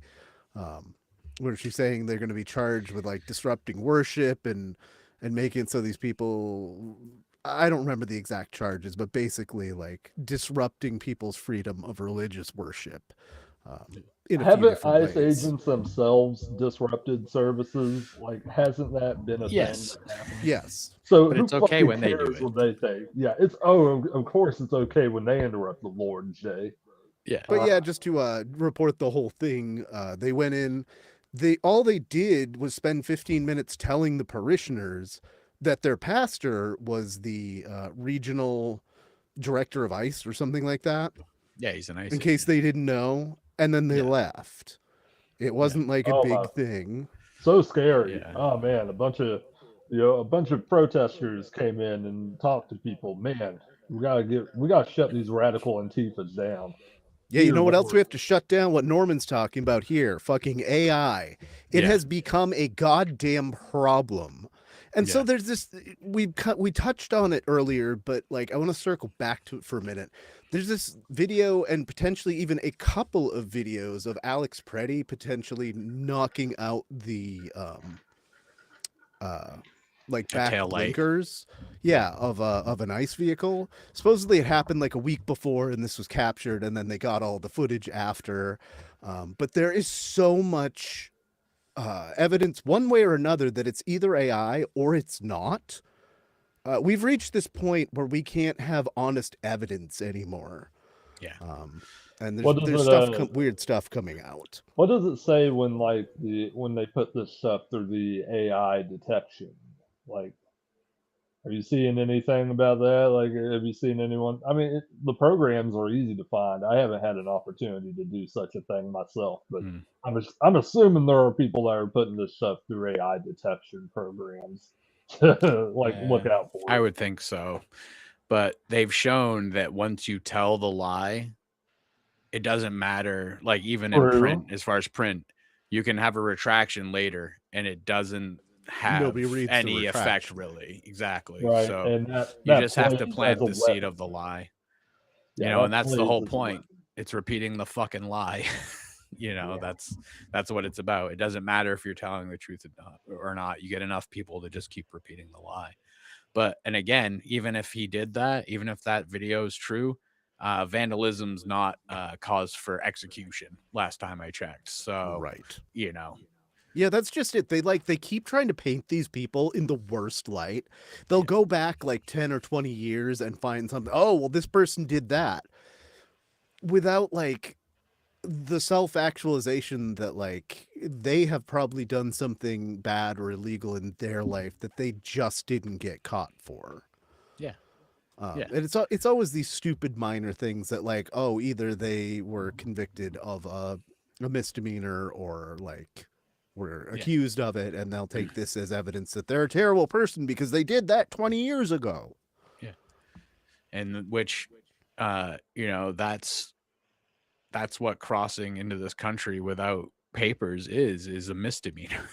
B: where she's saying they're going to be charged with like disrupting worship and making so these people. I don't remember the exact charges, but basically like disrupting people's freedom of religious worship.
D: Haven't ICE agents themselves disrupted services? Like, hasn't that been a
C: Yes.
D: thing that happened?
B: Yes.
D: So
C: But
D: who
C: it's okay
D: fucking
C: when they do
D: cares
C: it.
D: what they think? Yeah, of course it's okay when they interrupt the Lord's day.
C: Yeah.
B: But yeah, just to report the whole thing, they went in. All they did was spend 15 minutes telling the parishioners that their pastor was the regional director of ICE or something like that.
C: Yeah, he's a nice.
B: In case they didn't know, and then they left. It wasn't like a big thing.
D: So scary.
C: Yeah.
D: Oh man, a bunch of protesters came in and talked to people. Man, we gotta shut these radical Antifas down.
B: Yeah, you know what else we have to shut down? What Norman's talking about here, fucking AI. It has become a goddamn problem. And so there's this, we touched on it earlier, but like I want to circle back to it for a minute. There's this video and potentially even a couple of videos of Alex Preddy potentially knocking out the like back
C: tail light.
B: blinkers, of an ICE vehicle. Supposedly it happened like a week before, and this was captured, and then they got all the footage after. But there is so much evidence one way or another that it's either AI or it's not. We've reached this point where we can't have honest evidence anymore.
C: Yeah.
B: And there's weird stuff coming out.
D: What does it say when when they put this stuff through the AI detection? Like, Have you seen anything about that? Like, have you seen anyone? I mean, the programs are easy to find. I haven't had an opportunity to do such a thing myself, but
C: Hmm.
D: I'm assuming there are people that are putting this stuff through AI detection programs to like look
C: Yeah,
D: out for
C: I
D: it.
C: would think so. But they've shown that once you tell the lie, it doesn't matter. Like even in
D: True.
C: print, as far as print, you can have a retraction later and it doesn't
B: Nobody
C: have
B: reads the
C: any effect
B: retraction.
C: really. Exactly.
D: Right,
C: So
D: and
C: you
D: that
C: just have to
D: plays as
C: plant
D: a
C: the seed
D: weapon.
C: of the lie.
D: Yeah,
C: And
D: that
C: that's the
D: plays
C: whole
D: as a
C: point.
D: weapon.
C: It's repeating the fucking lie.
D: Yeah.
C: That's what it's about. It doesn't matter if you're telling the truth or not. You get enough people to just keep repeating the lie. But and again, even if he did that, even if that video is true, vandalism's not cause for execution. Last time I checked, so
B: Right. Yeah, that's just it. They keep trying to paint these people in the worst light. They'll go back like 10 or 20 years and find something. Oh, well, this person did that. Without like the self-actualization that like they have probably done something bad or illegal in their life that they just didn't get caught for.
C: yeah,
B: And it's always these stupid minor things that like, oh, either they were convicted of a misdemeanor or like were accused of it, and they'll take this as evidence that they're a terrible person because they did that 20 years ago.
C: yeah, and which, that's what crossing into this country without papers is a misdemeanor.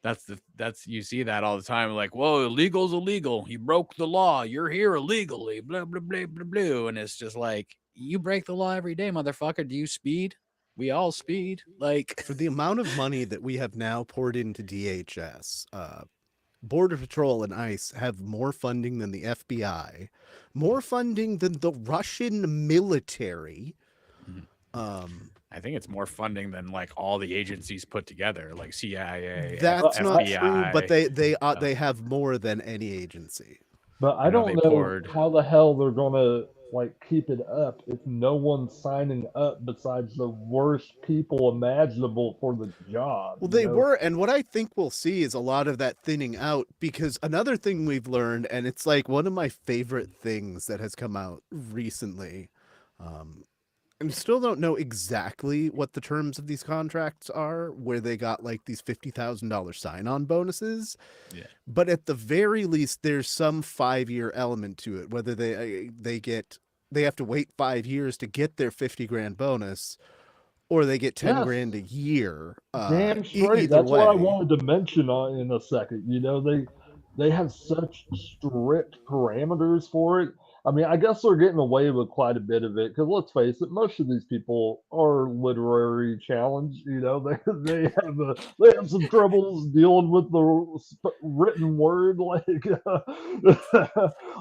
C: That's you see that all the time. Like, whoa, illegal's illegal. You broke the law. You're here illegally. Blah blah blah blah blah. And it's just like, you break the law every day, motherfucker. Do you speed? We all speed. Like,
B: For the amount of money that we have now poured into DHS, Border Patrol and ICE have more funding than the FBI, more funding than the Russian military.
C: I think it's more funding than like all the agencies put together, like CIA.
B: That's not
C: FBI.
B: true, but they have more than any agency.
D: But I
C: know
D: don't
C: they
D: know
C: poured-
D: how the hell they're gonna like keep it up if no one's signing up besides the worst people imaginable for the job.
B: Well, they were, and what I think we'll see is a lot of that thinning out, because another thing we've learned, and it's like one of my favorite things that has come out recently, and still don't know exactly what the terms of these contracts are, where they got like these $50,000 sign-on bonuses.
C: Yeah.
B: But at the very least, there's some 5-year element to it, whether they have to wait 5 years to get their 50 grand bonus, or they get 10
D: Yes.
B: grand a year.
D: Damn straight.
B: Either
D: That's what I
B: way.
D: wanted to mention in a second. They have such strict parameters for it. I mean, I guess they're getting away with quite a bit of it because let's face it, most of these people are literary challenged. They have some troubles dealing with the written word. Like,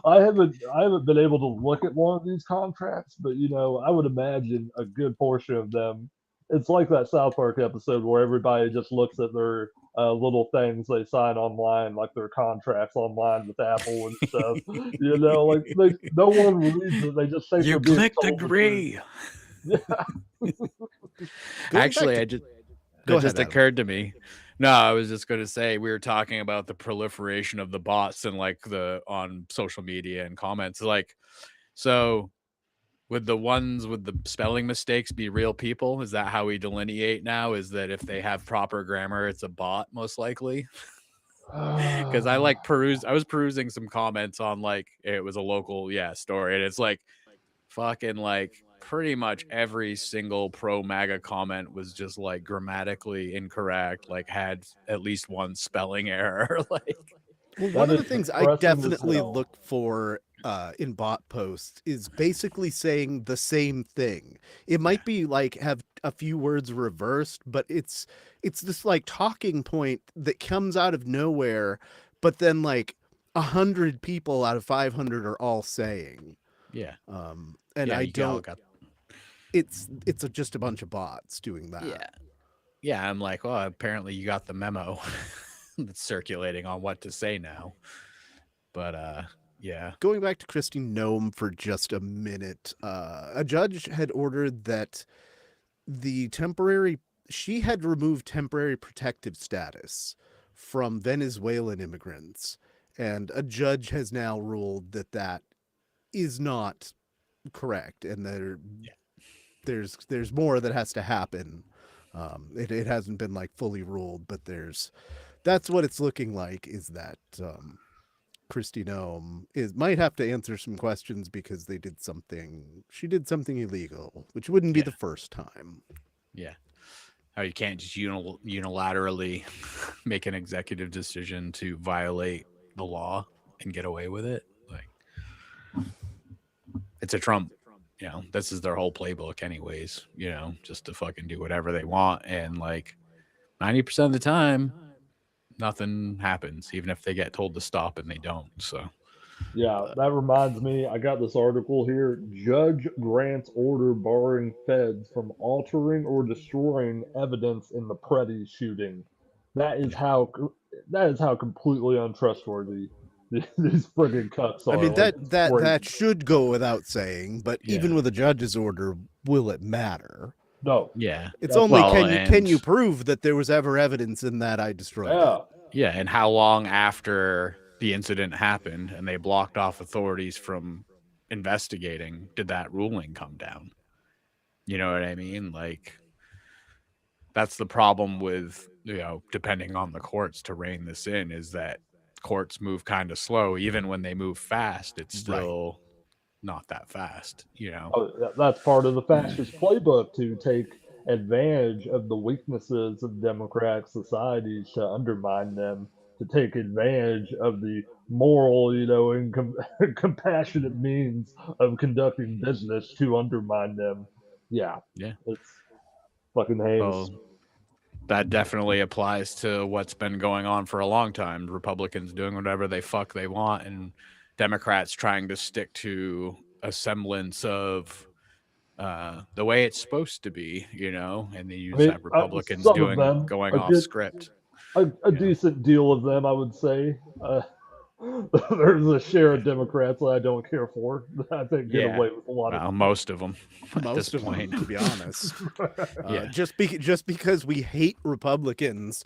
D: I haven't been able to look at one of these contracts, but I would imagine a good portion of them. It's like that South Park episode where everybody just looks at their little things they sign online, like their contracts online with Apple and stuff. Like no one reads it. They just think
C: You
D: they're being
C: clicked
D: told the
C: agree. Actually, it just occurred to me. No, I was just going to say, we were talking about the proliferation of the bots and like on social media and comments. Like, so would the ones with the spelling mistakes be real people? Is that how we delineate now? Is that if they have proper grammar, it's a bot most likely? Because I was perusing some comments on like, it was a local story, and it's like fucking like pretty much every single pro MAGA comment was just like grammatically incorrect, like had at least one spelling error. Like,
B: well, one of the things I definitely look for in bot posts is basically saying the same thing. It might be like have a few words reversed, but it's this like talking point that comes out of nowhere, but then like 100 people out of 500 are all saying. And I don't. It's just a bunch of bots doing that.
C: Yeah. I'm like, well, apparently you got the memo that's circulating on what to say now. But yeah.
B: Going back to Kristi Noem for just a minute, a judge had ordered that she had removed temporary protective status from Venezuelan immigrants, and a judge has now ruled that that is not correct, and there's more that has to happen. It hasn't been like fully ruled, but that's what it's looking like, is that Kristi Noem might have to answer some questions because she did something illegal, which wouldn't be the first time.
C: Yeah. Oh, you can't just unilaterally make an executive decision to violate the law and get away with it. Like, it's a Trump, this is their whole playbook anyways, just to fucking do whatever they want. And like 90% of the time, nothing happens, even if they get told to stop and they don't. So
D: Yeah, that reminds me, I got this article here. Judge grants order barring feds from altering or destroying evidence in the Preddy shooting. That is how completely untrustworthy these friggin' cucks are.
B: I mean,
D: Like,
B: that should go without saying, but even with a judge's order, will it matter?
D: No.
C: Yeah.
B: It's only can you prove that there was ever evidence in that I destroyed it?
C: Yeah, and how long after the incident happened and they blocked off authorities from investigating did that ruling come down? You know what I mean? Like, that's the problem with, depending on the courts to rein this in, is that courts move kind of slow. Even when they move fast, it's still not that fast,
D: That's part of the fascist playbook, to take advantage of the weaknesses of democratic societies to undermine them, to take advantage of the moral, and compassionate means of conducting business to undermine them. Yeah. It's fucking heinous.
C: Well, that definitely applies to what's been going on for a long time. Republicans doing whatever they fuck they want, and Democrats trying to stick to a semblance of the way it's supposed to be, and they use that Republicans going off script.
D: A decent deal of them, I would say. There's a share of Democrats that I don't care for. I think get away with a lot of
C: most of them.
B: Most of them, to be honest. Just because we hate Republicans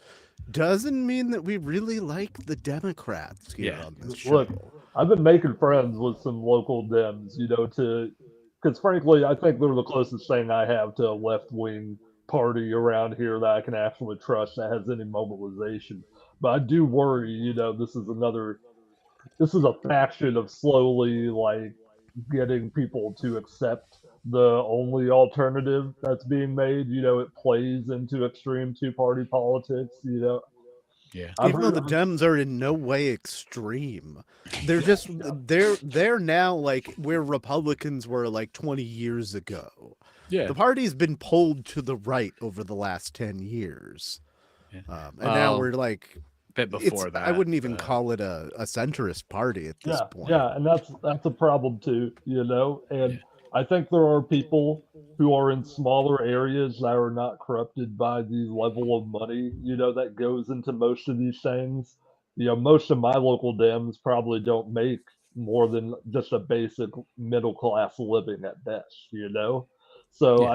B: doesn't mean that we really like the Democrats here on this show.
D: Look, I've been making friends with some local Dems, because frankly, I think they're the closest thing I have to a left-wing party around here that I can actually trust that has any mobilization. But I do worry, this is a faction of slowly, like, getting people to accept the only alternative that's being made. It plays into extreme two-party politics,
C: Yeah.
B: Even though the Dems are in no way extreme, they're just they're now like where Republicans were like 20 years ago. Yeah. The party's been pulled to the right over the last 10 years. Yeah. And now we're like
C: bit before that.
B: I wouldn't even call it a centrist party at this point.
D: Yeah, and that's a problem too, and I think there are people who are in smaller areas that are not corrupted by the level of money, that goes into most of these things. Most of my local Dems probably don't make more than just a basic middle class living at best, So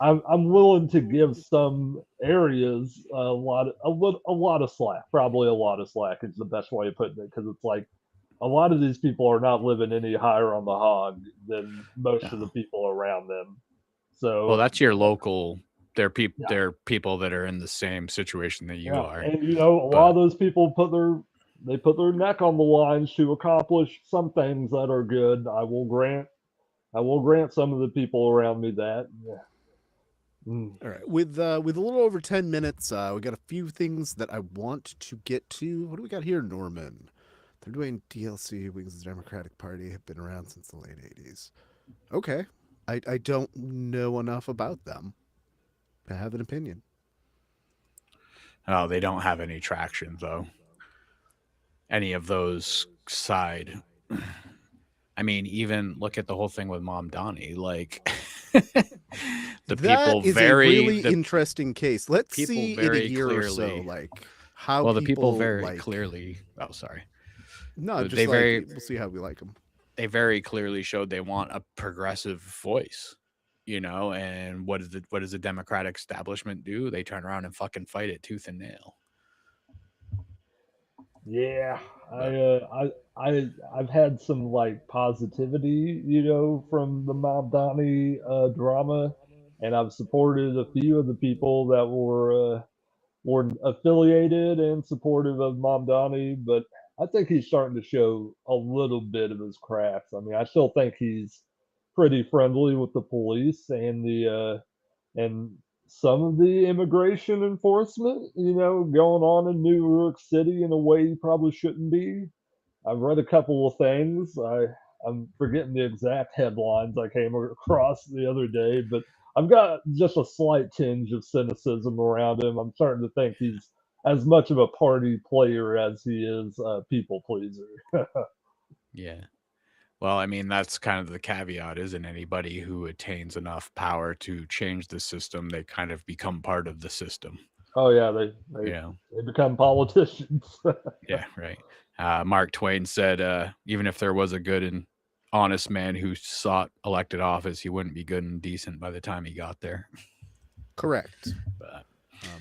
D: I'm willing to give some areas a lot of slack. Probably a lot of slack is the best way of putting it, because it's like a lot of these people are not living any higher on the hog than most of the people around them. So,
C: well, that's your local. They're people. They're people that are in the same situation that you are.
D: And a lot of those people put their neck on the lines to accomplish some things that are good. I will grant some of the people around me that. Yeah.
B: All right. With a little over 10 minutes, we got a few things that I want to get to. What do we got here, Norman? They're doing DLC. Wings of the Democratic Party have been around since the late 80s. Okay. I don't know enough about them to have an opinion.
C: Oh, they don't have any traction, though. Any of those side. I mean, even look at the whole thing with Mom Donnie. Like,
B: that is a really interesting case. Let's see in a year or so, like how.
C: Well, the people very clearly. Oh, sorry.
B: No, just we'll see how we like them.
C: They very clearly showed they want a progressive voice, and what does the Democratic establishment do? They turn around and fucking fight it tooth and nail.
E: Yeah,
B: But
E: I've had some like positivity, from the Mamdani drama, and I've supported a few of the people that were affiliated and supportive of Mamdani, but I think he's starting to show a little bit of his cracks. I mean, I still think he's pretty friendly with the police and some of the immigration enforcement, going on in New York City in a way you probably shouldn't be. I've read a couple of things. I'm forgetting the exact headlines I came across the other day, but I've got just a slight tinge of cynicism around him. I'm starting to think he's as much of a party player as he is a people pleaser.
C: Yeah. Well, I mean, that's kind of the caveat, isn't anybody who attains enough power to change the system, they kind of become part of the system.
E: Oh yeah, they
C: You know?
E: they become politicians.
C: Yeah, right. Mark Twain said, even if there was a good and honest man who sought elected office, he wouldn't be good and decent by the time he got there.
B: correct.
C: But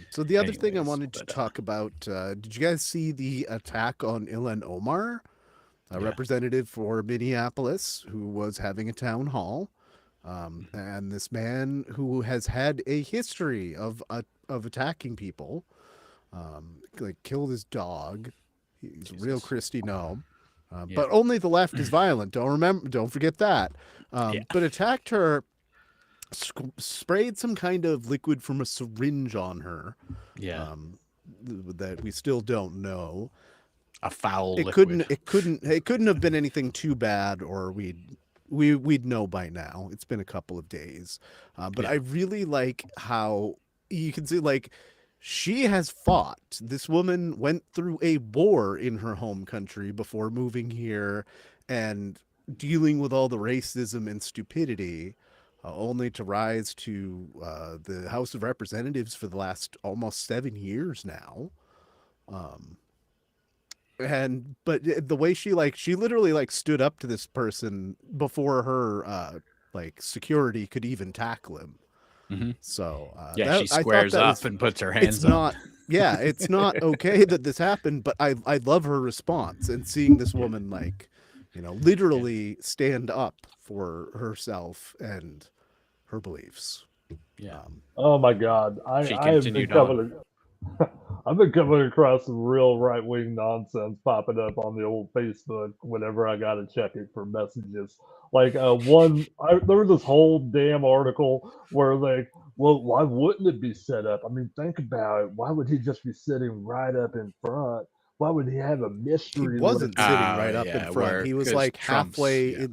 B: So the other thing I
C: anyways,
B: wanted to
C: but,
B: talk about, did you guys see the attack on Ilhan Omar, a
C: Yeah.
B: representative for Minneapolis, who was having a town hall? And this man who has had a history of attacking people, like killed his dog. He's a real
C: Jesus.
B: Kristi Noem.
C: Yeah.
B: But only the left is violent. Don't forget that.
C: Yeah.
B: But attacked her, sprayed some kind of liquid from a syringe on her.
C: Yeah.
B: That we still don't know.
C: A foul
B: It
C: liquid.
B: couldn't have been anything too bad, or we'd know by now. It's been a couple of days. But
C: Yeah.
B: I really like how you can see, like, she has fought. This woman went through a war in her home country before moving here and dealing with all the racism and stupidity, only to rise to the House of Representatives for the last almost 7 years now. But the way she literally stood up to this person before her security could even tackle him.
C: Mhm.
B: So
C: Yeah, she
B: I thought
C: squares
B: that
C: up
B: was,
C: and puts her
B: it's
C: hands up.
B: not it's not okay that this happened, but I love her response and seeing this woman literally stand up for herself and her beliefs.
C: Yeah.
E: Oh my God,
C: She
E: I have been
C: continued on.
E: coming. I've been coming across some real right wing nonsense popping up on the old Facebook whenever I gotta check it for messages. Like there was this whole damn article where like, well, why wouldn't it be set up? I mean, think about it. Why would he just be sitting right up in front? Why would he have a
B: He
E: mystery
B: wasn't
E: looking?
B: sitting right up in front. He was like halfway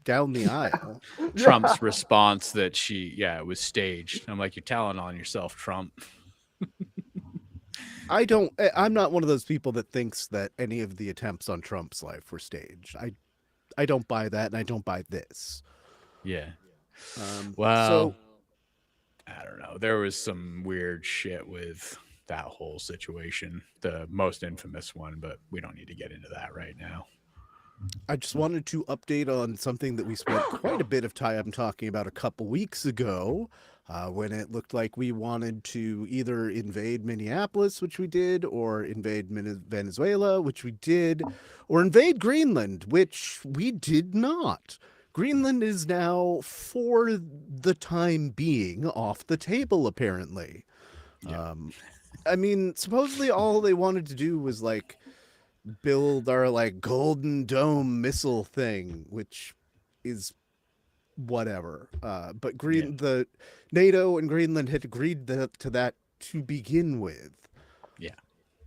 B: down the aisle.
C: Trump's response that it was staged. I'm like, you're telling on yourself, Trump.
B: I'm not one of those people that thinks that any of the attempts on Trump's life were staged. I don't buy that, and I don't buy this.
C: Yeah.
B: Well,
C: So I don't know. There was some weird shit with that whole situation. The most infamous one, but we don't need to get into that right now.
B: I just wanted to update on something that we spent quite a bit of time talking about a couple weeks ago, when it looked like we wanted to either invade Minneapolis, which we did, or invade Venezuela, which we did, or invade Greenland, which we did not. Greenland is now, for the time being, off the table, apparently.
C: Yeah.
B: I mean, supposedly all they wanted to do was build our Golden Dome missile thing, which is whatever. But the NATO and Greenland had agreed to that to begin with.
C: Yeah.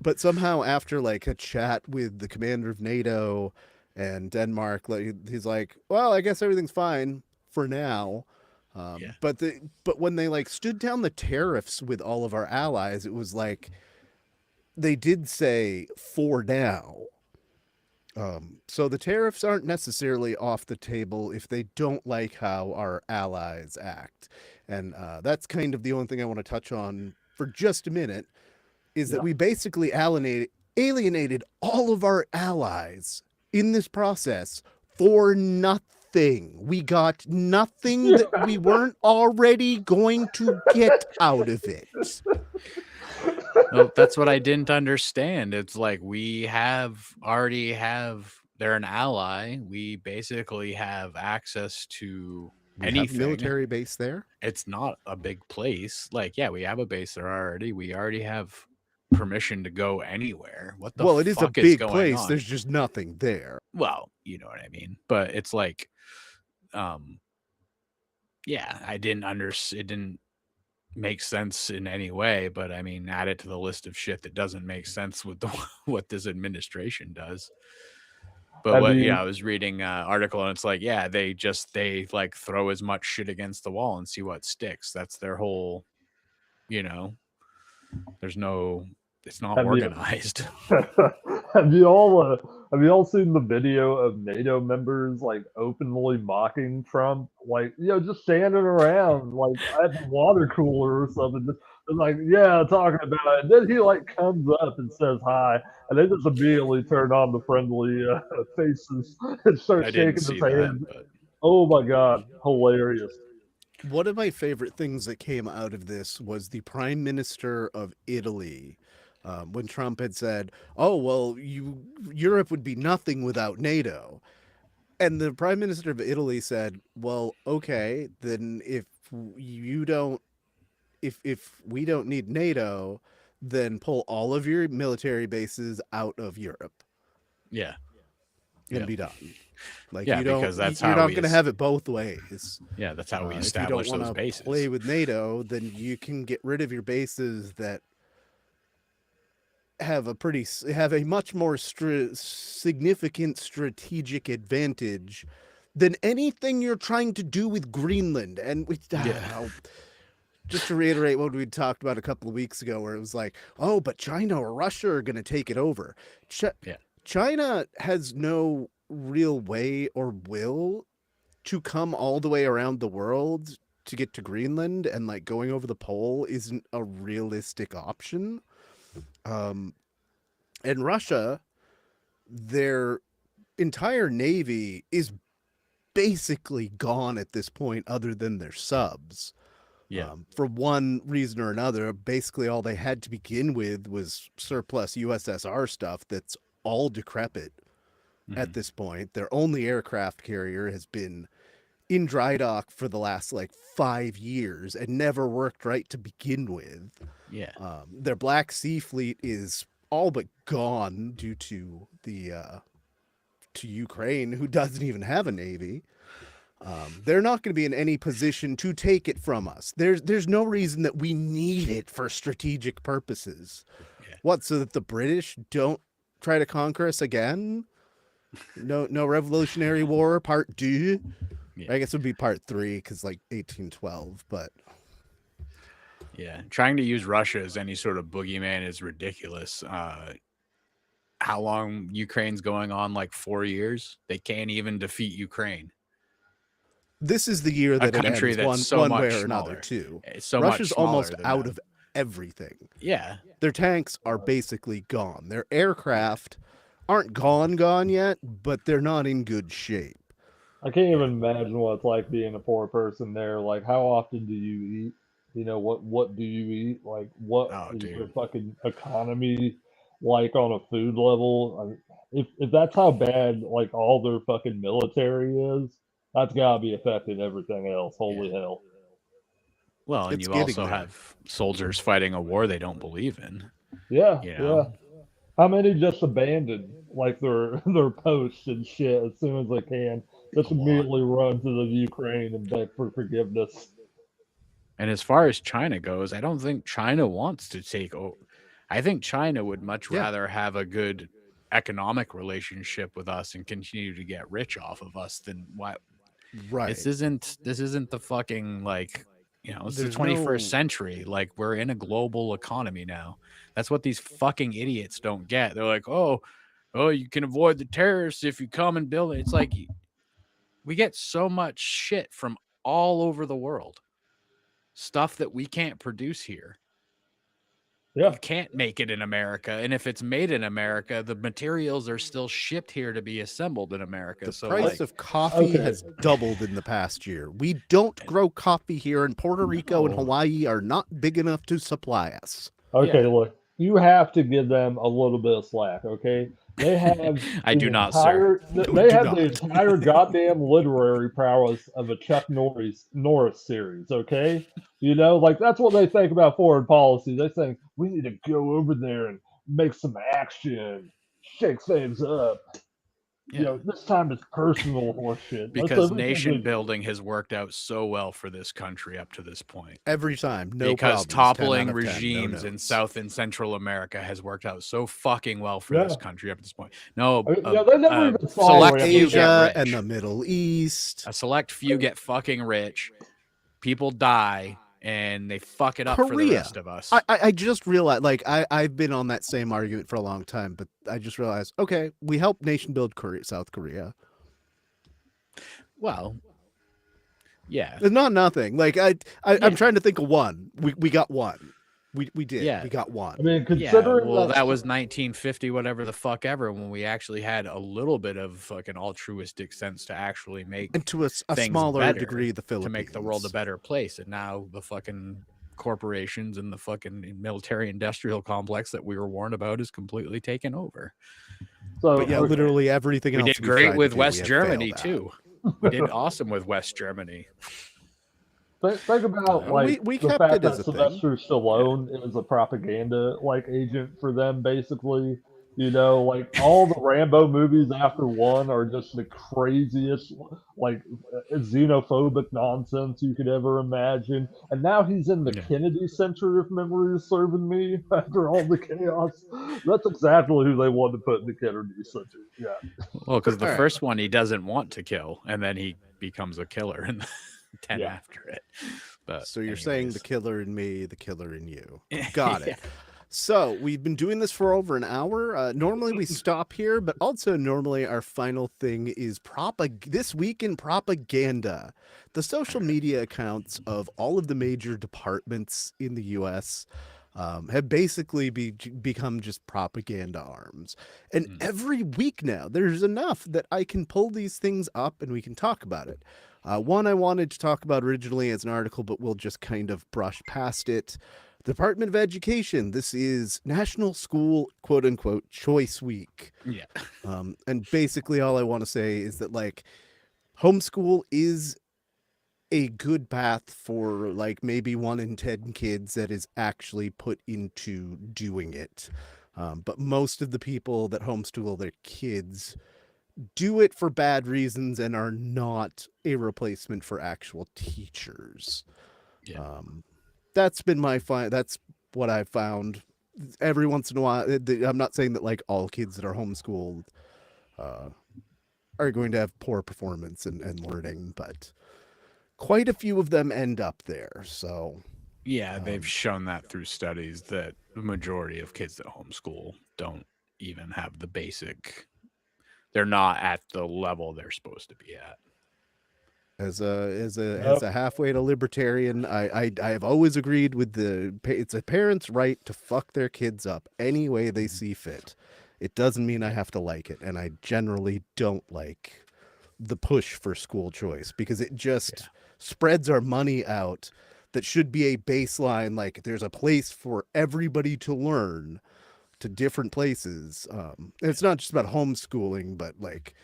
B: But somehow after a chat with the commander of NATO and Denmark, he's like, well, I guess everything's fine for now. But when they stood down the tariffs with all of our allies, it was they did say for now. So the tariffs aren't necessarily off the table if they don't like how our allies act. And that's kind of the only thing I want to touch on for just a minute, is that we basically alienated all of our allies in this process for nothing. We got nothing that we weren't already going to get out of it.
C: No, that's what I didn't understand. It's like they're an ally. We basically have access to
B: We have a
C: anything.
B: military base there.
C: It's not a big place. Like, yeah, we have a base there already. We already have permission to go anywhere. What the
B: Well, it is a
C: fuck
B: big
C: going
B: place.
C: on?
B: There's just nothing there.
C: Well, you know what I mean. But it's like, yeah, I didn't understand. It didn't make sense in any way. But I mean, add it to the list of shit that doesn't make sense with what this administration does. But I was reading an article and it's like, yeah, they like throw as much shit against the wall and see what sticks. That's their whole, it's not organized.
E: Have you all seen the video of NATO members like openly mocking Trump, like just standing around like at the water cooler or something, just like talking about it. And then he like comes up and says hi, and they just immediately turn on the friendly faces and start shaking his hand. Oh my god, hilarious!
B: One of my favorite things that came out of this was the Prime Minister of Italy. When Trump had said, "Oh, well, Europe would be nothing without NATO." And the Prime Minister of Italy said, "Well, okay, then if we don't need NATO, then pull all of your military bases out of Europe."
C: Yeah.
B: And be done. Like,
C: because that's
B: you're not going to have it both ways.
C: Yeah, that's how we establish those bases. If you don't want to
B: play with NATO, then you can get rid of your bases that have a much more significant strategic advantage than anything you're trying to do with Greenland. And just to reiterate what we talked about a couple of weeks ago, where it was like, oh, but China or Russia are going to take it over. China has no real way or will to come all the way around the world to get to Greenland, and like going over the pole isn't a realistic option. And Russia, their entire navy is basically gone at this point, other than their subs. For one reason or another, basically all they had to begin with was surplus USSR stuff that's all decrepit at this point. Their only aircraft carrier has been in dry dock for the last 5 years and never worked right to begin with. Their Black Sea fleet is all but gone due to to Ukraine, who doesn't even have a navy. They're not going to be in any position to take it from us. There's no reason that we need it for strategic purposes. What, so that the British don't try to conquer us again? No Revolutionary War Part 2? I guess it would be Part 3 because 1812, but
C: trying to use Russia as any sort of boogeyman is ridiculous. How long Ukraine's going on? 4 years. They can't even defeat Ukraine.
B: This is the year that it ends one way or another too. Russia's almost out of everything. Their tanks are basically gone. Their aircraft aren't gone yet, but they're not in good shape.
E: I can't even imagine what it's like being a poor person there. How often do you eat? What do you eat? What is your fucking economy on a food level? If that's how bad all their fucking military is, that's gotta be affecting everything else. Holy hell.
C: Well, and you also have soldiers fighting a war they don't believe in.
E: How many just abandoned their posts and shit as soon as they can? Just immediately run to the Ukraine and beg for forgiveness.
C: And as far as China goes, I don't think China wants to take over. I think China would much rather have a good economic relationship with us and continue to get rich off of us than what.
B: Right.
C: This isn't the fucking it's the 21st century. We're in a global economy now. That's what these fucking idiots don't get. They're like, oh, you can avoid the terrorists if you come and build it. It's like, we get so much shit from all over the world. Stuff that we can't produce here. You can't make it in America. And if it's made in America, the materials are still shipped here to be assembled in America.
B: The price of coffee has doubled in the past year. We don't grow coffee here, and Puerto Rico and Hawaii are not big enough to supply us.
E: Okay, look, you have to give them a little bit of slack, okay? They have
C: I
E: the
C: do not, sir.
E: they
B: Do
E: have
B: not.
E: the entire goddamn literary prowess of a Chuck Norris series, okay? You know, like that's what they think about foreign policy. They think we need to go over there and make some action, shake things up. You
C: Yeah.
E: know, this time it's personal horseshit. That's
C: Because
E: everything they
C: nation
E: do.
C: building has worked out so well for this country up to this point.
B: Every time, no
C: Because
B: problems. 10 out
C: toppling
B: of 10, no
C: regimes in
B: notes.
C: South and Central America has worked out so fucking well for this
E: Yeah.
C: country up to this point. No,
E: Yeah, they never even saw
C: select
E: Rambo.
C: few get
B: Asia
C: rich.
B: and the Middle East.
C: A select few get fucking rich. People die, and they fuck it up for the
B: Korea.
C: rest of us.
B: I just realized, like, I've been on that same argument for a long time, but I just realized, okay, we helped nation build South Korea.
C: Well, yeah.
B: It's not nothing. Like, I'm trying to think of one. We got one. We did.
C: Yeah.
B: We got one.
E: I mean,
C: Yeah,
E: considering
C: well, that was 1950, whatever the fuck ever, when we actually had a little bit of fucking altruistic sense to actually make
B: And to a
C: things
B: smaller
C: better,
B: degree, the Philippines.
C: to make the world a better place. And now the fucking corporations and the fucking military industrial complex that we were warned about is completely taken over.
E: so
B: But yeah, literally everything
C: We
B: else
C: did
B: we've
C: great
B: tried
C: with
B: to do,
C: West
B: we have
C: Germany
B: failed at.
C: too. We did awesome with West Germany.
E: think about like
B: we
E: the
B: kept
E: fact
B: it as
E: that
B: a thing.
E: Sylvester Stallone is a propaganda like agent for them, basically. You know, like all the Rambo movies after one are just the craziest, like xenophobic nonsense you could ever imagine. And now he's in the
C: Yeah.
E: Kennedy Center, if memory is serving me, after all the chaos. That's exactly who they wanted to put in the Kennedy Center. Yeah.
C: Well, because the
B: All right.
C: first one he doesn't want to kill, and then he becomes a killer in the 10
E: Yeah.
C: after it. But
B: So you're saying the
C: anyways.
B: killer in me, the killer in you. Got it.
C: Yeah.
B: So we've been doing this for over an hour. Normally we stop here, but also normally our final thing is this week in propaganda. The social media accounts of all of the major departments in the U.S. Have basically become just propaganda arms. And every week now, there's enough that I can pull these things up and we can talk about it. One I wanted to talk about originally as an article, but we'll just kind of brush past it. Department of Education. This is National School, quote unquote, Choice Week.
C: Yeah.
B: And basically all I want to say is that, like, homeschool is a good path for like maybe 1 in 10 kids that is actually put into doing it. But most of the people that homeschool their kids do it for bad reasons and are not a replacement for actual teachers.
C: Yeah.
B: That's been that's what I've found. Every once in a while, I'm not saying that like all kids that are homeschooled are going to have poor performance and learning, but quite a few of them end up there. So
C: Yeah, they've shown that through studies that the majority of kids that homeschool don't even have the basic. They're not at the level they're supposed to be at.
B: as a halfway to libertarian, I have always agreed with it's a parent's right to fuck their kids up any way they see fit. It doesn't mean I have to like it, and I generally don't like the push for school choice because it just spreads our money out. That should be a baseline, like there's a place for everybody to learn to different places. And it's not just about homeschooling, but like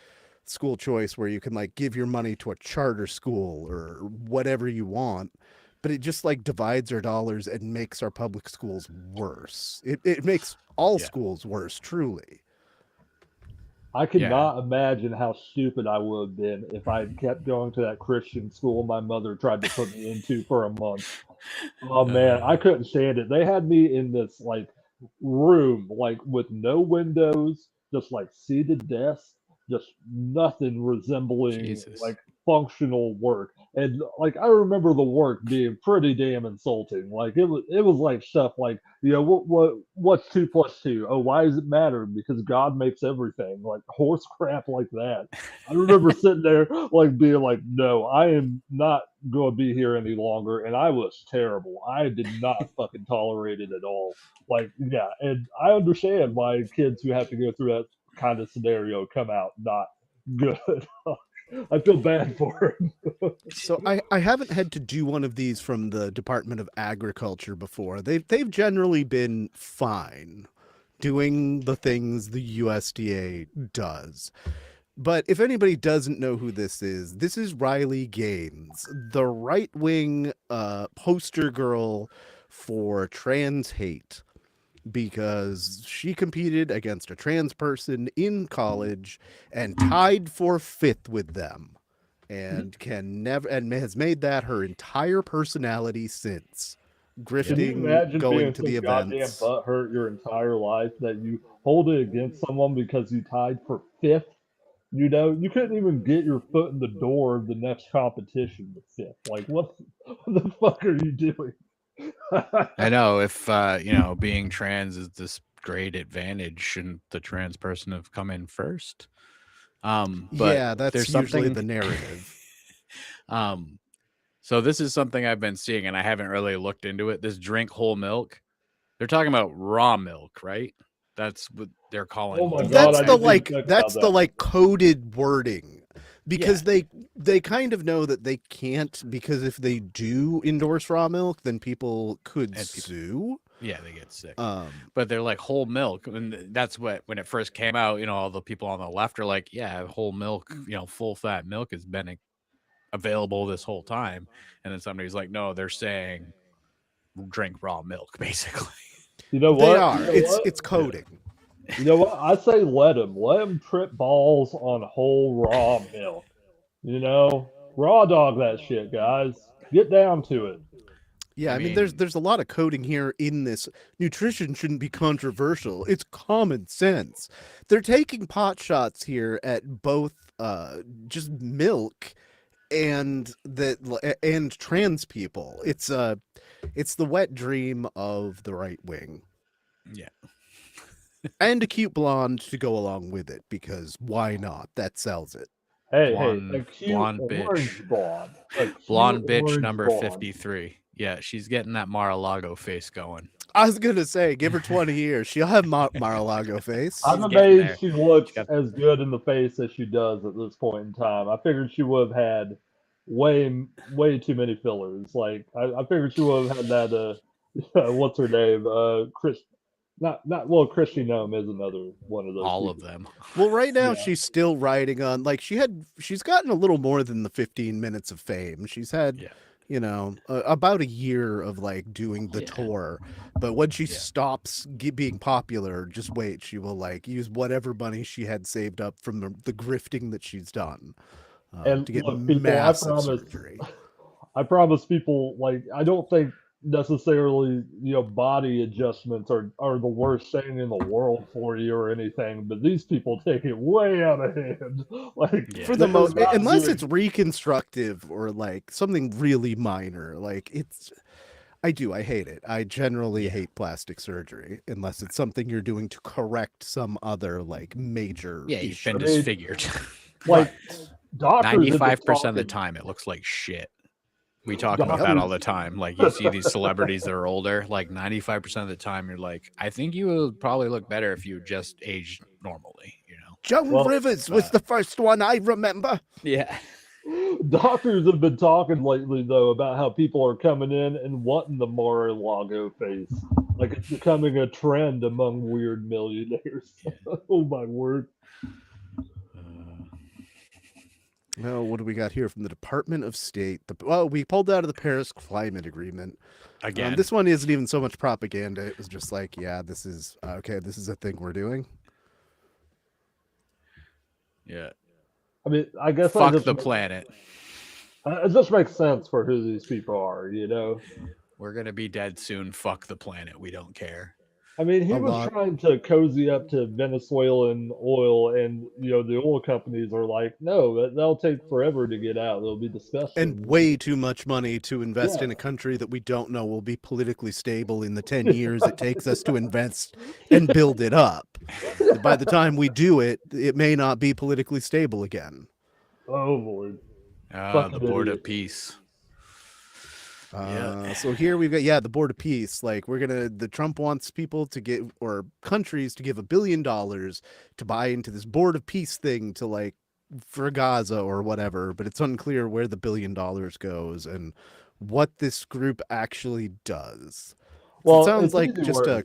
B: school choice where you can like give your money to a charter school or whatever you want, but it just like divides our dollars and makes our public schools worse. It makes all schools worse, truly.
E: I could not imagine how stupid I would have been if I had kept going to that Christian school my mother tried to put me into for a month. Oh man, I couldn't stand it. They had me in this like room, like with no windows, just like seated desks, just nothing resembling
C: Jesus.
E: like functional work. And like I remember the work being pretty damn insulting. Like it was like stuff like, you know, what's 2 plus 2? Oh, why does it matter? Because God makes everything. Like horse crap like that. I remember sitting there like being like, no, I am not going to be here any longer. And I was terrible. I did not fucking tolerate it at all. Like, yeah, and I understand why kids who have to go through that kind of scenario come out not good. I feel bad for him.
B: So I haven't had to do one of these from the Department of Agriculture before. They've generally been fine doing the things the USDA does. But if anybody doesn't know who this is Riley Gaines, the right-wing poster girl for trans hate, because she competed against a trans person in college and tied for 5th with them, and has made that her entire personality since.
E: Can you
B: Grifting,
E: imagine
B: going
E: being
B: to
E: so
B: the
E: goddamn
B: events.
E: butthurt your entire life that you hold it against someone because you tied for 5th? You know, you couldn't even get your foot in the door of the next competition with 5th. Like, what the fuck are you doing?
C: I know if being trans is this great advantage, shouldn't the trans person have come in first? But
B: Yeah, that's
C: there's
B: usually
C: something
B: the narrative.
C: So this is something I've been seeing, and I haven't really looked into it. This drink whole milk. They're talking about raw milk, right? That's what they're calling.
E: Oh my
C: whole
E: God,
C: milk,
E: I
C: right?
E: didn't check
B: That's
E: about
B: the
E: that.
B: like coded wording, because they kind of know that they can't, because if they do endorse raw milk, then people could sue.
C: Yeah, they get sick.
B: Um,
C: But they're like whole milk, and that's what, when it first came out, all the people on the left are like, yeah, whole milk, full fat milk has been available this whole time. And then somebody's like, no, they're saying drink raw milk, basically.
E: You know
B: they
E: what?
B: are.
E: You know
B: It's
E: what?
B: it's coding.
E: You know what? I say let them trip balls on whole raw milk. You know, raw dog that shit, guys. Get down to it.
B: Yeah,
C: I
B: I mean,
C: mean-
B: there's a lot of coding here in this. Nutrition shouldn't be controversial. It's common sense. They're taking pot shots here at both just milk and trans people. It's the wet dream of the right wing.
C: Yeah.
B: And a cute blonde to go along with it, because why not? That sells it.
E: Hey,
C: Blonde-
E: a cute
C: blonde
E: orange
C: bitch.
E: blonde. A cute
C: Blonde bitch
E: orange
C: number
E: blonde.
C: 53. Yeah, she's getting that Mar-a-Lago face going.
B: I was gonna say, give her 20 years, she'll have Mar-a-Lago face.
E: I'm
C: She's getting there.
E: amazed she looks
C: She got-
E: as good in the face as she does at this point in time. I figured she would have had way too many fillers. Like I figured she would have had that what's her name? Kristi Noem is another one of those.
C: all
E: people.
C: of them.
B: Well, right now
E: Yeah.
B: she's still riding on, like, she's gotten a little more than the 15 minutes of fame. She's had,
C: Yeah.
B: about a year of like doing the
C: Yeah.
B: tour. But when she
C: Yeah.
B: stops being popular, just wait, she will like use whatever money she had saved up from the grifting that she's done
E: And
B: to get
E: look, people,
B: massive surgery.
E: I promise people, like, I don't think necessarily, body adjustments are the worst thing in the world for you or anything, but these people take it way out of hand. Like,
C: Yeah.
B: For the
E: they're
B: most,
E: not
B: unless
E: doing-
B: it's reconstructive or like something really minor, like I hate it. I generally hate plastic surgery unless it's something you're doing to correct some other like major
C: Yeah, you've
B: issue.
C: been
E: I mean,
C: disfigured.
E: like doctors have been
C: 95% of the
E: talking-
C: time, it looks like shit. We talk about that
E: Doctors-
C: all the time. Like, you see these celebrities that are older, like 95% of the time, you're like, I think you would probably look better if you just aged normally,
B: Joan
E: Well,
B: Rivers was the first one I remember.
C: Yeah.
E: Doctors have been talking lately, though, about how people are coming in and wanting the Mar-a-Lago face. Like, it's becoming a trend among weird millionaires. Oh, my word.
B: Well, what do we got here from the Department of State? We pulled out of the Paris Climate Agreement.
C: Again.
B: This one isn't even so much propaganda. It was just like, yeah, this is okay. This is a thing we're doing.
C: Yeah.
E: I mean, I guess
C: Fuck the planet.
E: It just makes sense for who these people are,
C: We're going to be dead soon. Fuck the planet. We don't care.
E: I mean, he
B: A
E: was
B: lot.
E: trying to cozy up to Venezuelan oil, and the oil companies are like, no, that'll take forever to get out. It'll be disgusting.
B: And way too much money to invest
E: Yeah.
B: in a country that we don't know will be politically stable in the 10 years it takes us to invest and build it up. By the time we do it, it may not be politically stable again.
E: Oh Lord.
C: The Board of Peace.
B: So here we've got, the Board of Peace. Like, the Trump wants people to give, or countries to give $1 billion to buy into this Board of Peace thing to like for Gaza or whatever, but it's unclear where the $1 billion goes and what this group actually does.
E: Well,
B: it sounds
E: it's
B: like
E: easy
B: just
E: where-
B: a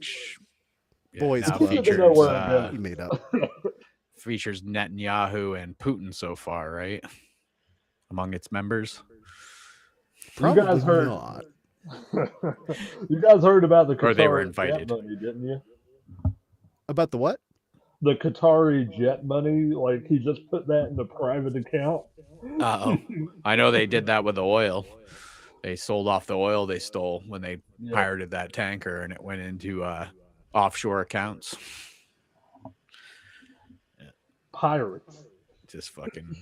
B: boys
C: now
B: club
E: easy to know where it
C: features,
E: goes.
B: he made up.
C: features Netanyahu and Putin so far, right? Among its members.
B: Probably
E: guys heard-
B: not.
E: You guys heard about the
C: Or they were
E: Qatari
C: invited.
E: jet money, didn't you?
B: About the what?
E: The Qatari jet money, like he just put that in a private account.
C: Uh-oh. I know they did that with the oil. They sold off the oil they stole when they pirated that tanker, and it went into offshore accounts.
E: Pirates.
C: Just fucking...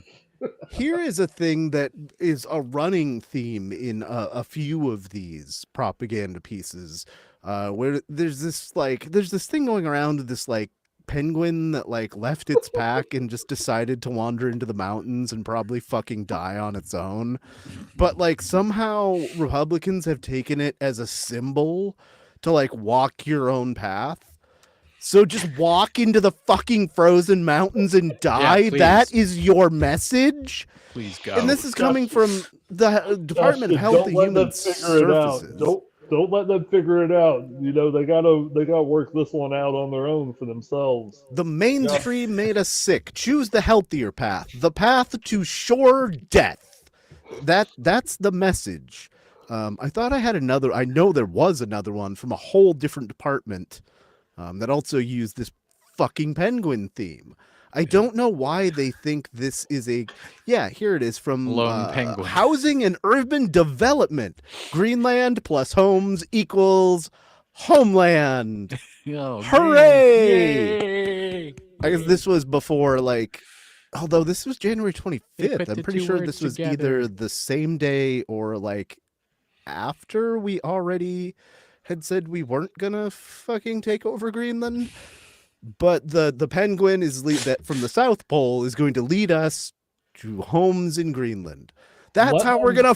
B: Here is a thing that is a running theme in a few of these propaganda pieces, where there's this thing going around of this like penguin that like left its pack and just decided to wander into the mountains and probably fucking die on its own. But like somehow Republicans have taken it as a symbol to like walk your own path. So just walk into the fucking frozen mountains and die.
C: please.
B: That is your message.
C: Please go.
B: And this is coming from the Department of Health and Human Services.
E: Don't let them figure it out. You know, they gotta work this one out on their own for themselves.
B: The mainstream made us sick. Choose the healthier path. The path to sure death. That's the message. I thought I had another. I know there was another one from a whole different department that also used this fucking penguin theme. I don't know why they think this is a... Yeah, here it is from
C: Lone penguin.
B: Housing and Urban Development. Greenland plus homes equals homeland.
C: Oh,
B: Hooray!
C: yay!
B: I guess this was before, like... Although this was January 25th.
C: put
B: I'm
C: the
B: pretty
C: two
B: sure
C: words
B: this was
C: together.
B: either the same day or, like, after we already had said we weren't gonna fucking take over Greenland. But the penguin is that from the South Pole is going to lead us to homes in Greenland. That's how we're gonna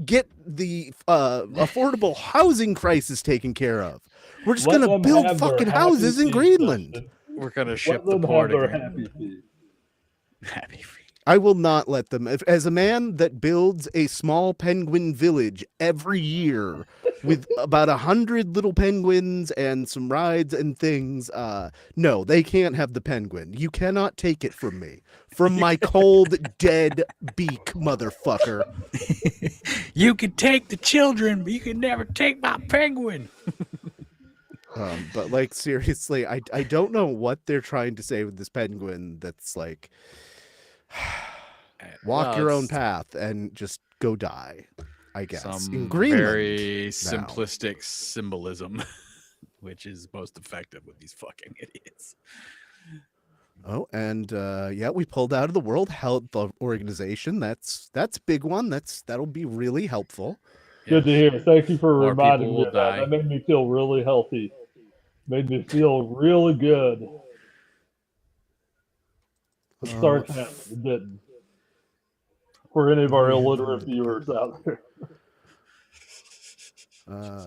B: get the affordable housing crisis taken care of. We're just gonna build fucking houses in Greenland.
C: We're gonna ship
E: Let
C: the
E: them
C: poor
E: have
C: to
E: their
C: Greenland.
E: happy feet.
C: Happy feet.
B: I will not let them. As a man that builds a small penguin village every year with about 100 little penguins and some rides and things, no, they can't have the penguin. You cannot take it from me. From my cold, dead beak, motherfucker.
C: You can take the children, but you can never take my penguin.
B: But like, seriously, I don't know what they're trying to say with this penguin that's like... Walk your own path and just go die, I guess.
C: Some
B: in Greenland.
C: very
B: now.
C: simplistic symbolism, which is most effective with these fucking idiots.
B: Oh, and we pulled out of the World Health Organization. That's a big one. That'll be really helpful.
E: Good to hear. Thank you for
C: More
E: reminding
C: people
E: me
C: will
E: of that.
C: die.
E: That made me feel really healthy. Made me feel really good. Let's start that. It didn't. For any of our illiterate viewers out there.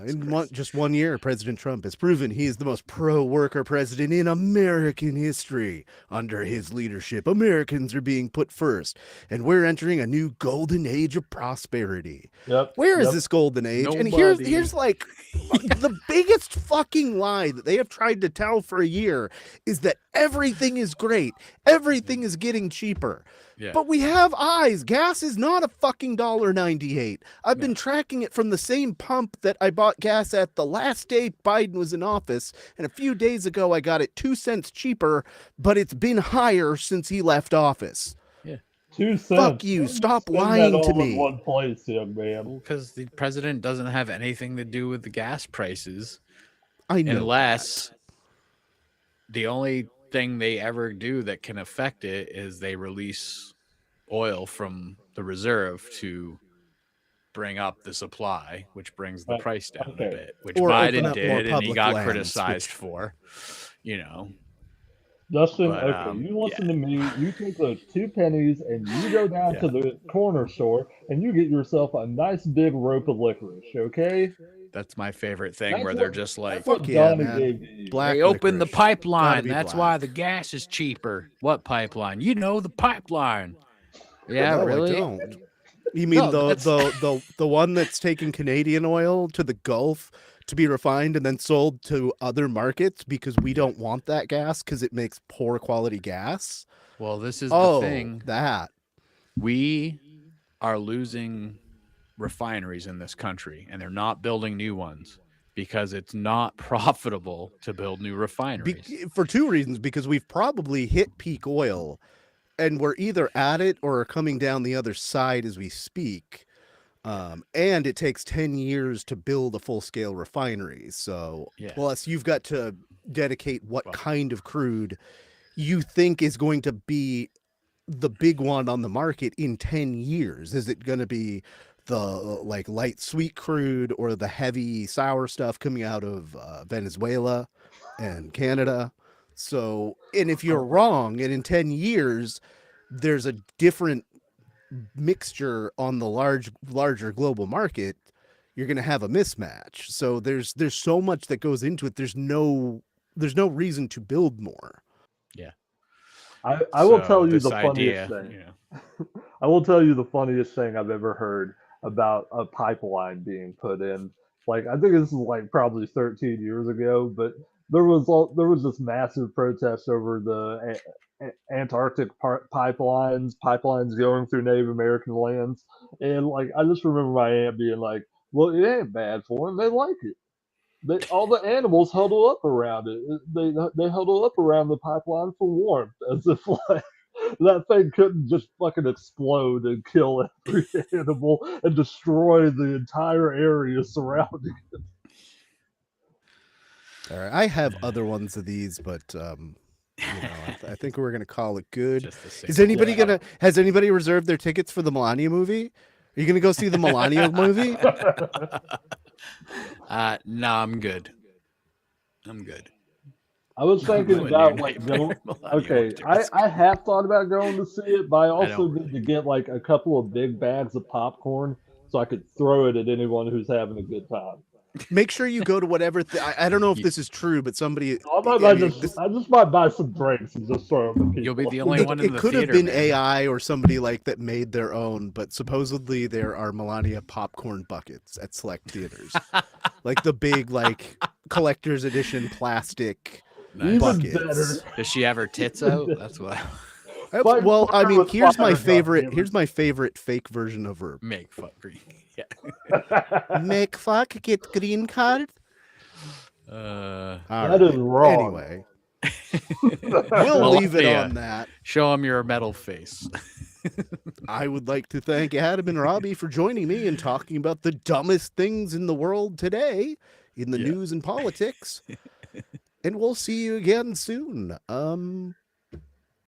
B: In just 1 year, President Trump has proven he is the most pro-worker president in American history. Under his leadership, Americans are being put first, and we're entering a new golden age of prosperity.
E: Yep.
B: Where is this golden age? And here's like the biggest fucking lie that they have tried to tell for a year is that everything is great. Everything is getting cheaper.
C: Yeah.
B: But we have eyes. Gas is not a fucking $1.98. I've been tracking it from the same pump that I bought gas at the last day Biden was in office, and a few days ago I got it 2 cents cheaper, but it's been higher since he left office.
E: 2 cents.
B: Fuck you. Stop
E: Spend
B: lying
E: that
B: to
E: all in
B: me.
E: one place, young man.
C: Well, because the president doesn't have anything to do with the gas prices,
B: I know.
C: unless the only thing they ever do that can affect it is they release oil from the reserve to bring up the supply, which brings the price down a bit, which
B: Or open
C: Biden
B: up more
C: did, and he
B: public
C: got
B: lands,
C: criticized for, you know.
E: Dustin,
C: But,
E: okay, you listen to me. You take those 2 pennies and you go down to the corner store and you get yourself a nice big rope of licorice, okay?
C: That's my favorite thing,
E: That's
C: where they're just like,
E: That's what
B: Fuck yeah,
E: Donnie
B: man.
E: gave me.
B: Black
C: they opened the
B: licorice. Gotta
C: pipeline.
B: be
C: That's
B: black.
C: why the gas is cheaper. What pipeline? You know, the pipeline. Yeah,
B: No,
C: really?
B: I don't. You mean
C: No,
B: the one that's taking Canadian oil to the Gulf to be refined and then sold to other markets because we don't want that gas because it makes poor quality gas?
C: Well, this is
B: Oh,
C: the thing.
B: that.
C: We are losing refineries in this country, and they're not building new ones because it's not profitable to build new refineries.
B: For two reasons, because we've probably hit peak oil and we're either at it or are coming down the other side as we speak. And it takes 10 years to build a full-scale refinery. So
C: Yeah.
B: plus you've got to dedicate what kind of crude you think is going to be the big one on the market in 10 years. Is it going to be the like light sweet crude or the heavy sour stuff coming out of Venezuela and Canada? So, and if you're wrong, and in 10 years, there's a different mixture on the larger global market, you're going to have a mismatch. So there's so much that goes into it. There's no reason to build more.
C: Yeah.
E: I will
C: So
E: tell you
C: this
E: the funniest
C: idea,
E: thing.
C: you know,
E: I will tell you the funniest thing I've ever heard about a pipeline being put in. Like, I think this is like probably 13 years ago, but there was this massive protest over the Antarctic pipelines going through Native American lands, and like I just remember my aunt being like, "Well, it ain't bad for them; they like it." All the animals huddle up around it. They huddle up around the pipeline for warmth, as if like that thing couldn't just fucking explode and kill every animal and destroy the entire area surrounding it.
B: All right, I have other ones of these, but I think we're gonna call it good.
C: just the
B: Is
C: same.
B: anybody has anybody reserved their tickets for the Melania movie? Are you gonna go see the Melania movie?
C: No, I'm good. I'm good.
E: I was thinking
C: Ruined
E: about
C: your
E: like
C: nightmare,
E: going.
C: Melania
E: Okay,
C: Martinez.
E: I have thought about going to see it, but I also
C: don't
E: need to get like a couple of big bags of popcorn so I could throw it at anyone who's having a good time.
B: Make sure you go to whatever. I don't know if this is true, but somebody.
E: I just might buy some drinks and just throw them at people.
C: You'll be the only one in
B: It
C: the
B: could have
C: theater,
B: been
C: man.
B: AI or somebody like that made their own, but supposedly there are Melania popcorn buckets at select theaters, like the big like collector's edition plastic
E: Even
B: buckets.
E: better.
C: Does she have her tits out? That's what.
B: Well, I mean,
E: with
B: here's my
E: fire,
B: favorite.
E: goddammit.
B: Here's my favorite fake version of her.
C: Make fuck green. Yeah.
B: Make fuck, get green card.
C: Uh,
E: That is wrong.
B: Anyway, we'll leave it
C: Melania.
B: on that.
C: show him your metal face.
B: I would like to thank Adam and Robbie for joining me and talking about the dumbest things in the world today in the news and politics. And we'll see you again soon.